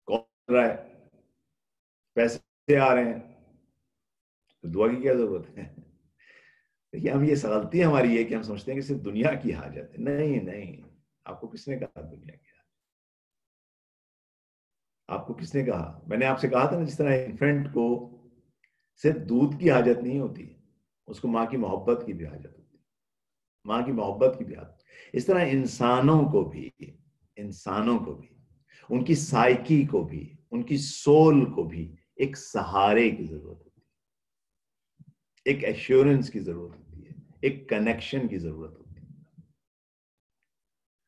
کال چل رہا ہے، پیسے آ رہے ہیں، تو دعا کی کیا ضرورت ہے؟ دیکھیے ہم یہ غلطی ہماری ہے کہ ہم سمجھتے ہیں کہ صرف دنیا کی حاجت ہے. نہیں، آپ کو کس نے کہا دنیا کی حاجت؟ آپ کو کس نے کہا؟ میں نے آپ سے کہا تھا نا، جس طرح انفینٹ کو صرف دودھ کی حاجت نہیں ہوتی، اس کو ماں کی محبت کی بھی حاجت ہوتی ہے، ماں کی محبت کی بھی حاجت. اس طرح انسانوں کو بھی ان کی سائیکی کو بھی، ان کی سول کو بھی ایک سہارے کی ضرورت ہوتی ہے، ایک ایشورنس کی ضرورت ہوتی ہے، ایک کنیکشن کی ضرورت ہوتی ہے.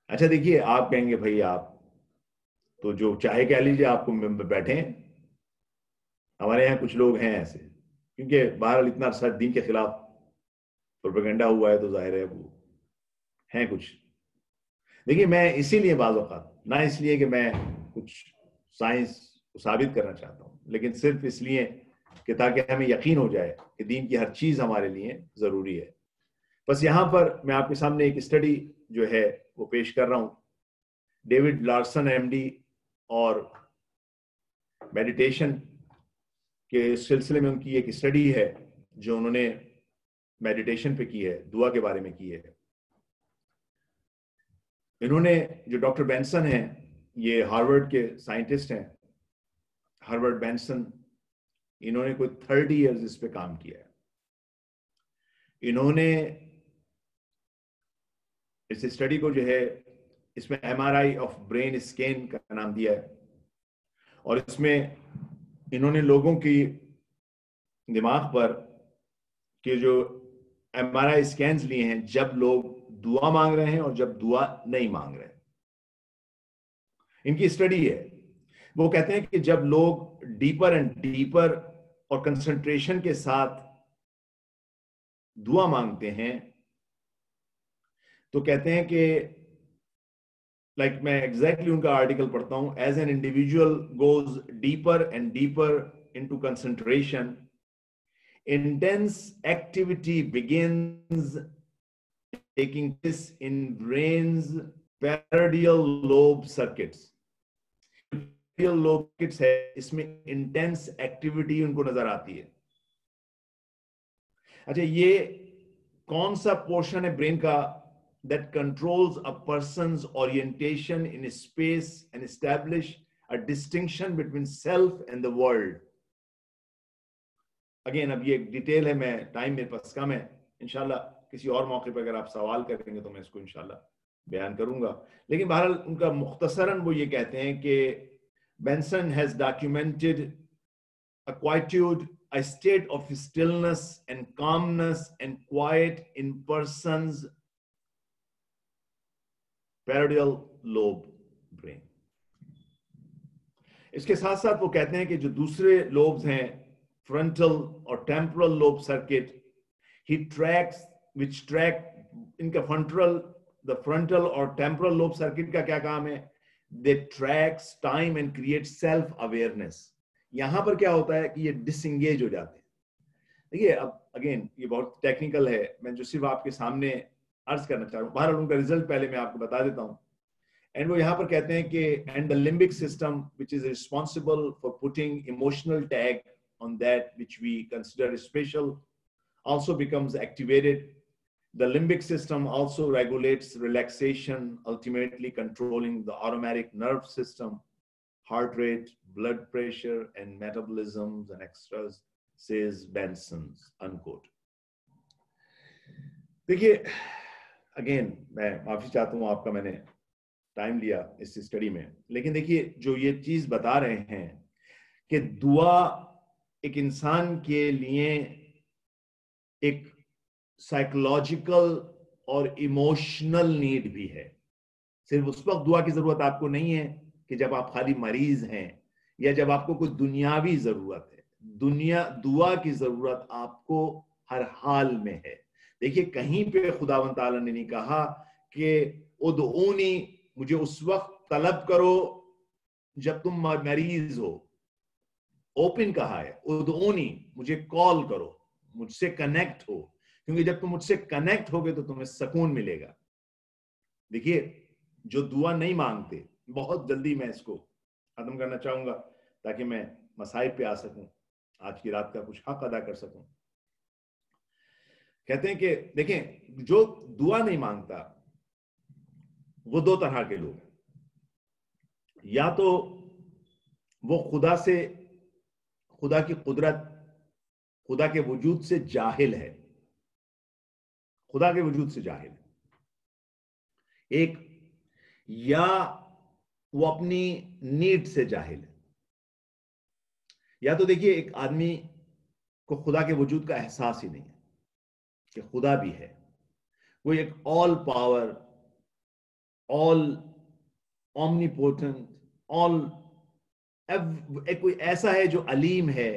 اچھا دیکھیے آپ کہیں گے بھائی آپ تو جو چاہے کہہ لیجیے، آپ کو بیٹھے ہیں. ہمارے یہاں کچھ لوگ ہیں ایسے، کیونکہ بہرحال اتنا عرصہ دین کے خلاف پروپیگنڈا ہوا ہے تو ظاہر ہے وہ ہیں کچھ. دیکھیے میں اسی لیے بعض اوقات، نہ اس لیے کہ میں کچھ سائنس کو ثابت کرنا چاہتا ہوں، لیکن صرف اس لیے کہ تاکہ ہمیں یقین ہو جائے کہ دین کی ہر چیز ہمارے لیے ضروری ہے. بس یہاں پر میں آپ کے سامنے ایک اسٹڈی جو ہے وہ پیش کر رہا ہوں. ڈیوڈ لارسن ایم ڈی اور میڈیٹیشن کہ اس سلسلے میں ان کی ایک اسٹڈی ہے جو انہوں نے میڈیٹیشن پہ کی ہے, دعا کے بارے میں کی ہے. انہوں نے, جو ڈاکٹر بینسن ہیں, یہ ہارورڈ کے سائنٹسٹ ہیں, ہارورڈ بینسن, انہوں نے کوئی 30 ایئرز اس پہ کام کیا ہے. انہوں نے اس اسٹڈی کو جو ہے اس میں MRI آف برین اسکین کا نام دیا ہے, اور اس میں انہوں نے لوگوں کی دماغ پر کہ جو MRI اسکینز لیے ہیں جب لوگ دعا مانگ رہے ہیں اور جب دعا نہیں مانگ رہے. ان کی اسٹڈی ہے, وہ کہتے ہیں کہ جب لوگ ڈیپر اینڈ ڈیپر اور کنسنٹریشن کے ساتھ دعا مانگتے ہیں تو کہتے ہیں کہ میں ایگزیکٹلی ان کا آرٹیکل پڑھتا ہوں, as an individual goes deeper and deeper into concentration, intense activity begins taking place in brain's parietal lobe circuits. Parietal lobe circuits ہے, اس میں intense activity ان کو نظر آتی ہے. اچھا, یہ کون سا پورشن ہے برین کا that controls a person's orientation in space and establish a distinction between self and the world. Again اب یہ ڈیٹیل ہے, میں ٹائم میرے پاس کم ہے, انشاءاللہ کسی اور موقع پہ اگر آپ سوال کریں گے تو میں اس کو انشاءاللہ بیان کروں گا. لیکن بہرحال ان کا مختصراً وہ یہ کہتے ہیں کہ Benson has documented a quietude, a state of stillness and calmness and quiet in person's parietal lobe brain. اس کے ساتھ ساتھ وہ کہتے ہیں کہ جو دوسرے لوبز ہیں, فرنٹل اور temporal lobe circuit, he tracks which track ان کا فرنٹل اور ٹیمپورل لوب سرکٹ کا کیا کام ہے, they tracks time and create self awareness. یہاں پر کیا ہوتا ہے کہ یہ ڈس انگیج ہو جاتے ہیں. دیکھیے اب اگین یہ بہت ٹیکنیکل ہے, میں جو صرف آپ کے سامنے عرض کرنا چاہ رہا ہوں, بہرحال ان کا ریزلٹ پہلے میں آپ کو بتا دیتا ہوں. اینڈ وہ یہاں پر کہتے ہیں کہ and the limbic system which is responsible for putting emotional tag on that which we consider special also becomes activated. The limbic system also regulates relaxation, ultimately controlling the automatic nerve system, heart rate, blood pressure, and metabolisms and extras, says Benson, unquote. دیکھیے again میں معافی چاہتا ہوں آپ کا, میں نے time لیا اس اسٹڈی میں, لیکن دیکھیے جو یہ چیز بتا رہے ہیں کہ دعا ایک انسان کے لیے ایک سائیکولوجیکل اور ایموشنل نیڈ بھی ہے. صرف اس وقت دعا کی ضرورت آپ کو نہیں ہے کہ جب آپ خالی مریض ہیں یا جب آپ کو کوئی دنیاوی ضرورت ہے. دعا کی ضرورت آپ کو ہر حال میں ہے. دیکھیے کہیں پہ خداوند تعالیٰ نے نہیں کہا کہ ادعونی, مجھے اس وقت طلب کرو جب تم مریض ہو. اوپن کہا ہے, ادعونی, مجھے کال کرو, مجھ سے کنیکٹ ہو, کیونکہ جب تم مجھ سے کنیکٹ ہوگے تو تمہیں سکون ملے گا. دیکھیے جو دعا نہیں مانگتے, بہت جلدی میں اس کو ختم کرنا چاہوں گا تاکہ میں مسائل پہ آ سکوں, آج کی رات کا کچھ حق ادا کر سکوں. کہتے ہیں کہ دیکھیں جو دعا نہیں مانگتا وہ دو طرح کے لوگ ہیں. یا تو وہ خدا سے, خدا کی قدرت, خدا کے وجود سے جاہل ہے, خدا کے وجود سے جاہل ہے ایک, یا وہ اپنی نیڈ سے جاہل ہے. یا تو دیکھیے ایک آدمی کو خدا کے وجود کا احساس ہی نہیں ہے کہ خدا بھی ہے, وہ ایک آل پاور, آل اومنیپوٹنٹ, کوئی ایسا ہے جو علیم ہے,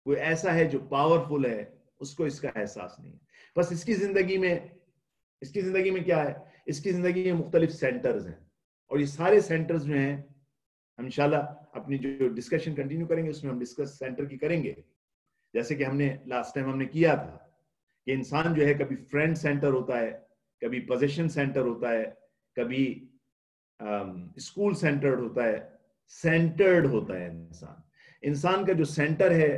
کوئی ایسا ہے جو پاورفل ہے, اس کو اس کا احساس نہیں ہے. بس اس کی زندگی میں کیا ہے, اس کی زندگی میں مختلف سینٹرز ہیں, اور یہ سارے سینٹرز جو ہیں ہم انشاءاللہ اپنی جو ڈسکشن کنٹینیو کریں گے اس میں ہم ڈسکس سینٹر کی کریں گے. جیسے کہ ہم نے لاسٹ ٹائم ہم نے کیا تھا کہ انسان جو ہے کبھی فرینڈ سینٹر ہوتا ہے, کبھی پوزیشن سینٹر ہوتا ہے, کبھی اسکول سینٹرڈ ہوتا ہے, سینٹرڈ ہوتا ہے انسان. انسان کا جو سینٹر ہے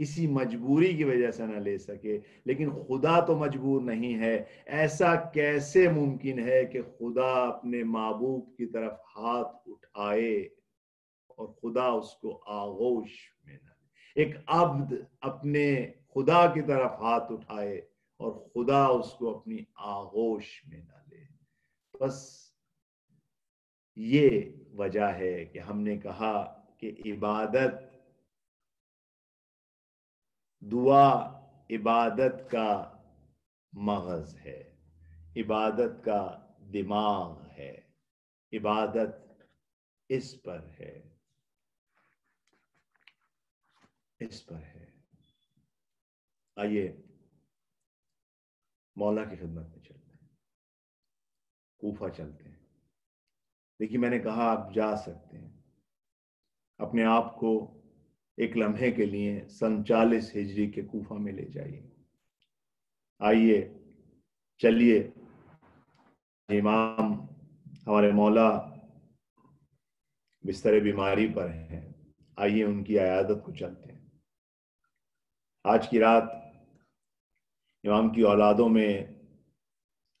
کسی مجبوری کی وجہ سے نہ لے سکے، لیکن خدا تو مجبور نہیں ہے۔ ایسا کیسے ممکن ہے کہ خدا اپنے محبوب کی طرف ہاتھ اٹھائے اور خدا اس کو آغوش میں نہ لے؟ ایک عبد اپنے خدا کی طرف ہاتھ اٹھائے اور خدا اس کو اپنی آغوش میں نہ لے۔ بس یہ وجہ ہے کہ ہم نے کہا کہ عبادت، دعا عبادت کا مغز ہے، عبادت کا دماغ ہے، عبادت اس پر ہے، اس پر ہے۔ آئیے مولا کی خدمت میں چلتے ہیں، کوفہ چلتے ہیں۔ دیکھیے میں نے کہا آپ جا سکتے ہیں، اپنے آپ کو ایک لمحے کے لیے سن 40 ہجری کے کوفہ میں لے جائیے۔ آئیے چلیے، امام ہمارے مولا بستر بیماری پر ہیں، آئیے ان کی عیادت کو چلتے ہیں۔ آج کی رات امام کی اولادوں میں،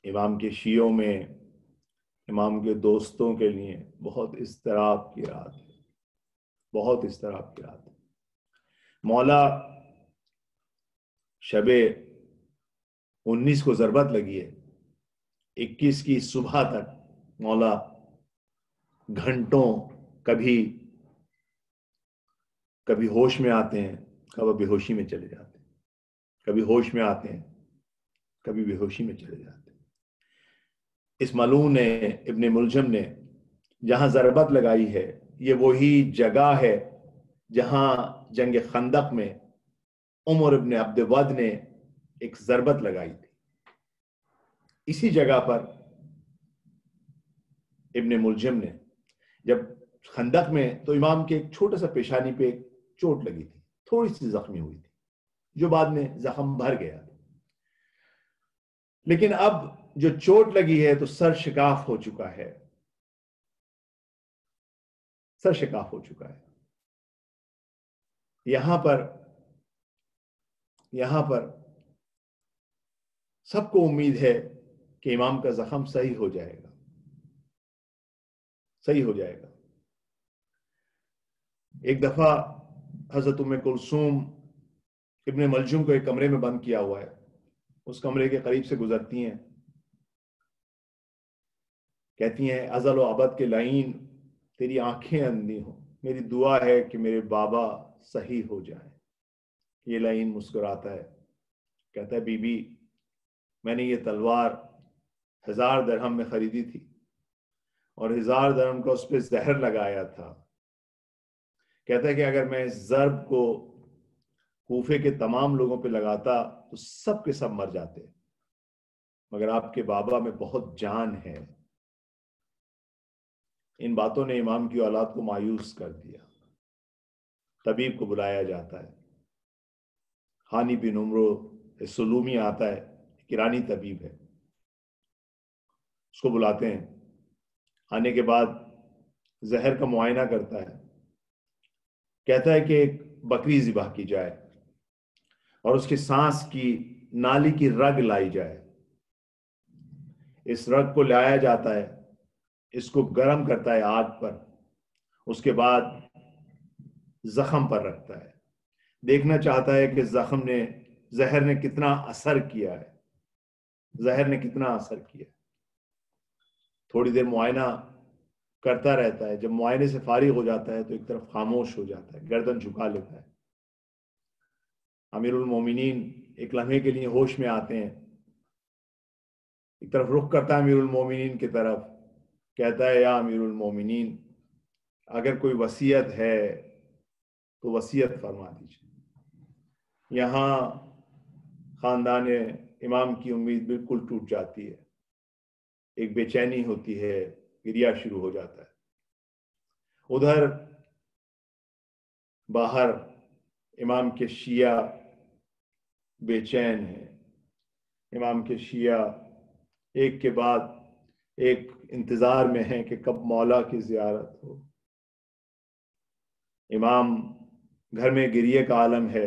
امام کے شیعوں میں، امام کے دوستوں کے لیے بہت اضطراب کی رات ہے، بہت اضطراب کی رات ہے۔ مولا شب 19 کو ضربت لگی ہے، 21 کی صبح تک مولا گھنٹوں کبھی ہوش میں آتے ہیں، کبھی بے ہوشی میں چلے جاتے ہیں، کبھی ہوش میں آتے ہیں، کبھی بے ہوشی میں چلے جاتے ہیں۔ اس ملعون نے، ابن ملجم نے جہاں ضربت لگائی ہے، یہ وہی جگہ ہے جہاں جنگ خندق میں عمر ابن عبد ود نے ایک ضربت لگائی تھی۔ اسی جگہ پر ابن ملجم نے جب خندق میں، تو امام کے ایک چھوٹا سا پیشانی پہ ایک چوٹ لگی تھی، تھوڑی سی زخمی ہوئی تھی، جو بعد میں زخم بھر گیا تھا، لیکن اب جو چوٹ لگی ہے تو سر شکاف ہو چکا ہے، سر شکاف ہو چکا ہے۔ یہاں پر سب کو امید ہے کہ امام کا زخم صحیح ہو جائے گا، صحیح ہو جائے گا۔ ایک دفعہ حضرت ام کلثوم ابن ملجم کو ایک کمرے میں بند کیا ہوا ہے، اس کمرے کے قریب سے گزرتی ہیں، کہتی ہیں ازل و ابد کے لعین تیری آنکھیں اندھی ہوں، میری دعا ہے کہ میرے بابا صحیح ہو جائیں۔ یہ لعین مسکراتا ہے، کہتا ہے بی بی میں نے یہ تلوار 1000 درہم میں خریدی تھی اور 1000 درہم کا اس پہ زہر لگایا تھا۔ کہتا ہے کہ اگر میں اس ضرب کو کوفے کے تمام لوگوں پہ لگاتا تو سب کے سب مر جاتے، مگر آپ کے بابا میں بہت جان ہے۔ ان باتوں نے امام کی اولاد کو مایوس کر دیا۔ طبیب کو بلایا جاتا ہے، ہانی بن عمرو سلومی آتا ہے، ایرانی طبیب ہے، اس کو بلاتے ہیں، آنے کے بعد زہر کا معائنہ کرتا ہے، کہتا ہے کہ ایک بکری ذبح کی جائے اور اس کے سانس کی نالی کی رگ لائی جائے۔ اس رگ کو لایا جاتا ہے، اس کو گرم کرتا ہے آگ پر، اس کے بعد زخم پر رکھتا ہے، دیکھنا چاہتا ہے کہ زہر نے کتنا اثر کیا ہے، زہر نے کتنا اثر کیا۔ تھوڑی دیر معائنہ کرتا رہتا ہے، جب معائنے سے فارغ ہو جاتا ہے تو ایک طرف خاموش ہو جاتا ہے، گردن جھکا لیتا ہے۔ امیر المومنین ایک لمحے کے لیے ہوش میں آتے ہیں، ایک طرف رخ کرتا ہے امیر المومنین کی طرف، کہتا ہے یا امیر المومنین اگر کوئی وصیت ہے تو وصیت فرما دیجیے۔ یہاں خاندان امام کی امید بالکل ٹوٹ جاتی ہے، ایک بے چینی ہوتی ہے، گریہ شروع ہو جاتا ہے۔ ادھر باہر امام کے شیعہ بے چین ہیں، امام کے شیعہ ایک کے بعد ایک انتظار میں ہیں کہ کب مولا کی زیارت ہو۔ امام گھر میں گریے کا عالم ہے،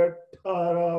18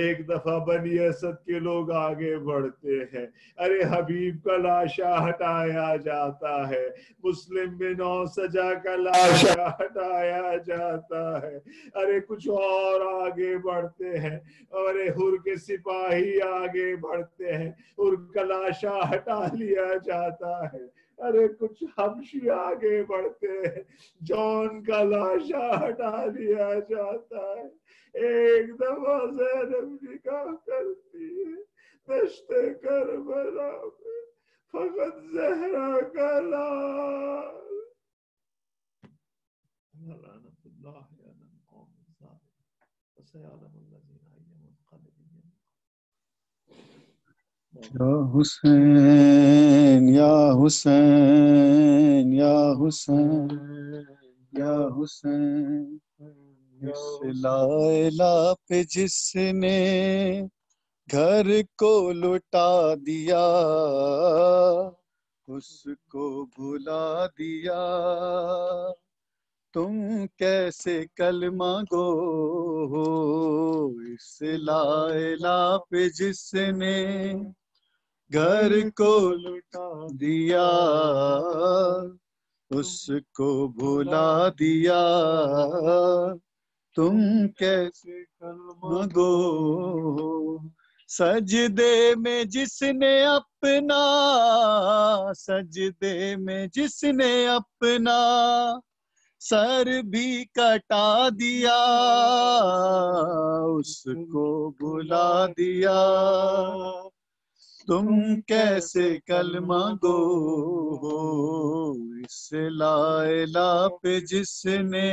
ایک دفعہ بنی اسد کے لوگ آگے بڑھتے ہیں، ارے حبیب کا لاشا ہٹایا جاتا ہے، مسلم بن سجا کا لاشا ہٹایا جاتا ہے، ارے کچھ اور آگے بڑھتے ہیں، ارے ہر کے سپاہی آگے بڑھتے ہیں، ہر کا لاشا ہٹا لیا جاتا ہے، ارے کچھ حبشی آگے بڑھتے ہیں، جون کا لاشا ہٹا لیا جاتا ہے، ایک دفعہ زینب نکاح کرتی ہے دشت کربلا میں، فقط زہرا کا لال، لعنت اللہ علی القوم الظالمین وسيعلم الذين أي منقلب یا حسین یا حسین یا حسین یا حسین، اس لا الہ پہ جس نے گھر کو لٹا دیا اس کو بھلا دیا، تم کیسے کلمہ گو ہو اس لا الہ پہ جس نے گھر کو لٹا دیا اس کو بھلا دیا، تم کیسے کلمہ گو ہو، سجدے میں جس نے اپنا، سجدے میں جس نے اپنا سر بھی کٹا دیا اس کو بھلا دیا، تم کیسے کلمہ گو ہو اس لا الہ پہ جس نے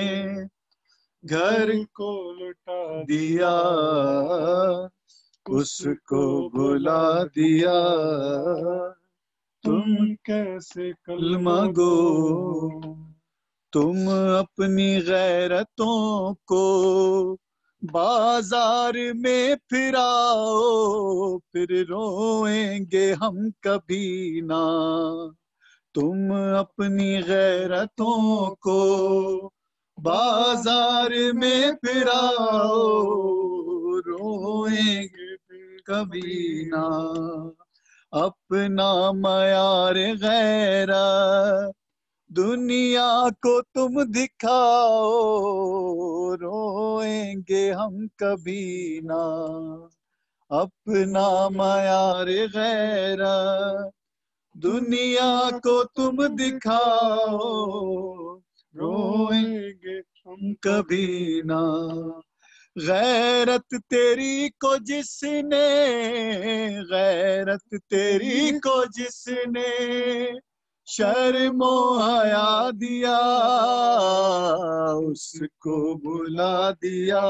گھر کو لٹا دیا اس کو بھلا دیا، تم کیسے کلمہ گو، تم اپنی غیرتوں کو بازار میں پھراؤ پھر روئیں گے ہم کبھی نہ، تم اپنی غیرتوں کو بازار میں پھراؤ روئیں گے کبھی نہ، اپنا معیار غیرت دنیا کو تم دکھاؤ روئیں گے ہم کبھی نہ، اپنا معیار غیرت دنیا کو تم دکھاؤ روئیں گے ہم کبھی نہ، غیرت تیری کو جس نے، غیرت تیری کو جس نے شرم و حیا دیا اس کو بھلا دیا،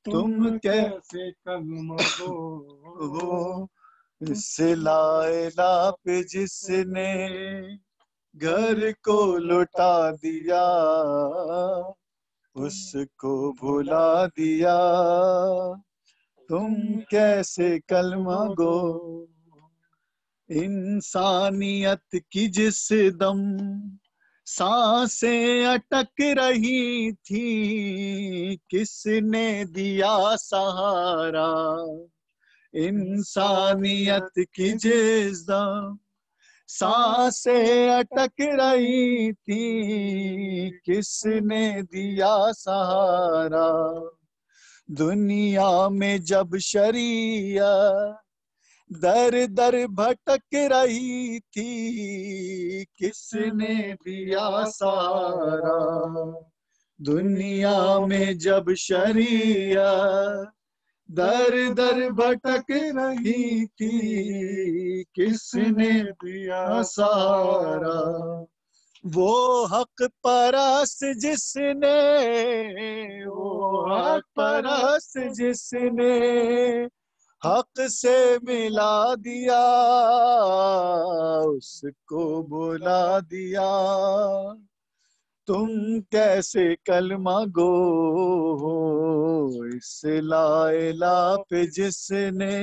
تم کیسے کلمہ گو ہو اس لا الہ پہ جس نے گھر کو لٹا دیا اس کو بھلا دیا، تم کیسے کلمہ گو، انسانیت کی جس دم سانسیں اٹک رہی تھی کس نے دیا سہارا، انسانیت کی جس دم سانسیں اٹک رہی تھی کس نے دیا سہارا، دنیا میں جب شریعت در در بھٹک رہی تھی کس نے دیا سہارا، دنیا میں جب شریعت در در بھٹک رہی تھی کس نے دیا سہارا، وہ حق پرست جس نے، وہ حق پرست جس نے حق سے ملا دیا اس کو بھلا دیا، تم کیسے کلمہ گو ہو اس لا الہ پہ جس نے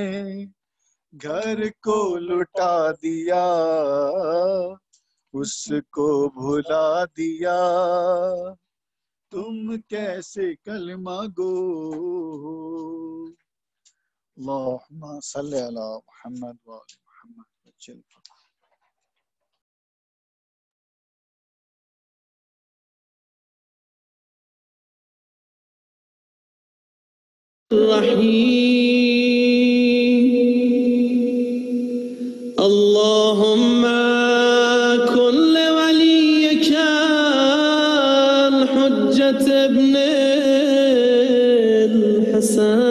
گھر کو لٹا دیا اس کو بھلا دیا، تم کیسے کلمہ گو اللہم صلی علی محمد وآل محمد وجل فرمائے الرحيم اللهم كن لوليك الحجة ابن الحسن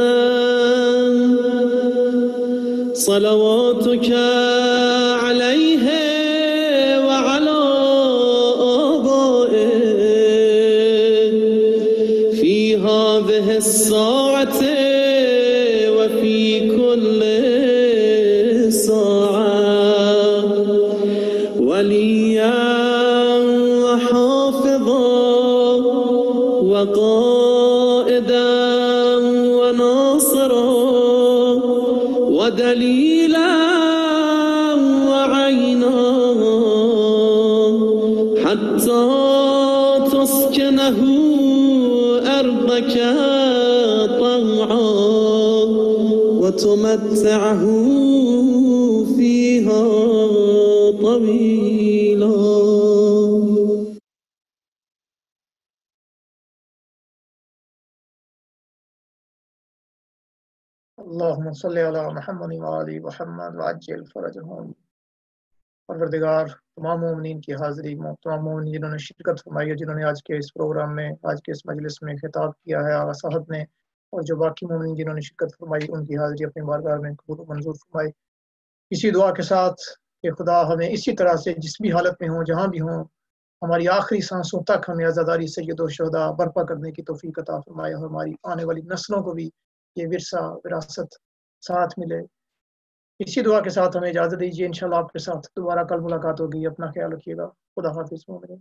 صلواتك عليه وعلى آبائه في هذه الساعة وفي كل ساعة وليا وحافظا وقائدا وناصرا ودليلا وعينا حتى تسكنه أرضك طوعا وتمتعه فيها طويلا اللہم صلی علی محمد وآل محمد وعجل فرجہم۔ پروردگار تمام مومنین کی حاضری، تمام مومنین جنہوں نے شرکت فرمائی ہے، جنہوں نے آج کے اس پروگرام میں، آج کے اس مجلس میں خطاب کیا ہے آغا صاحب نے، اور جو باقی مومنین جنہوں نے شرکت فرمائی ان کی حاضری اپنے بارگاہ میں قبول و منظور فرمائی۔ اسی دعا کے ساتھ کہ خدا ہمیں اسی طرح سے جس بھی حالت میں ہوں، جہاں بھی ہوں، ہماری آخری سانسوں تک ہمیں عزاداری سید و شہداء برپا کرنے کی توفیق عطا فرمائے، اور ہماری آنے والی نسلوں کو بھی یہ ورثہ وراثت ساتھ ملے۔ اسی دعا کے ساتھ ہمیں اجازت دیجیے، انشاءاللہ آپ کے ساتھ دوبارہ کل ملاقات ہوگی۔ اپنا خیال رکھیے گا۔ خدا حافظ مومنین۔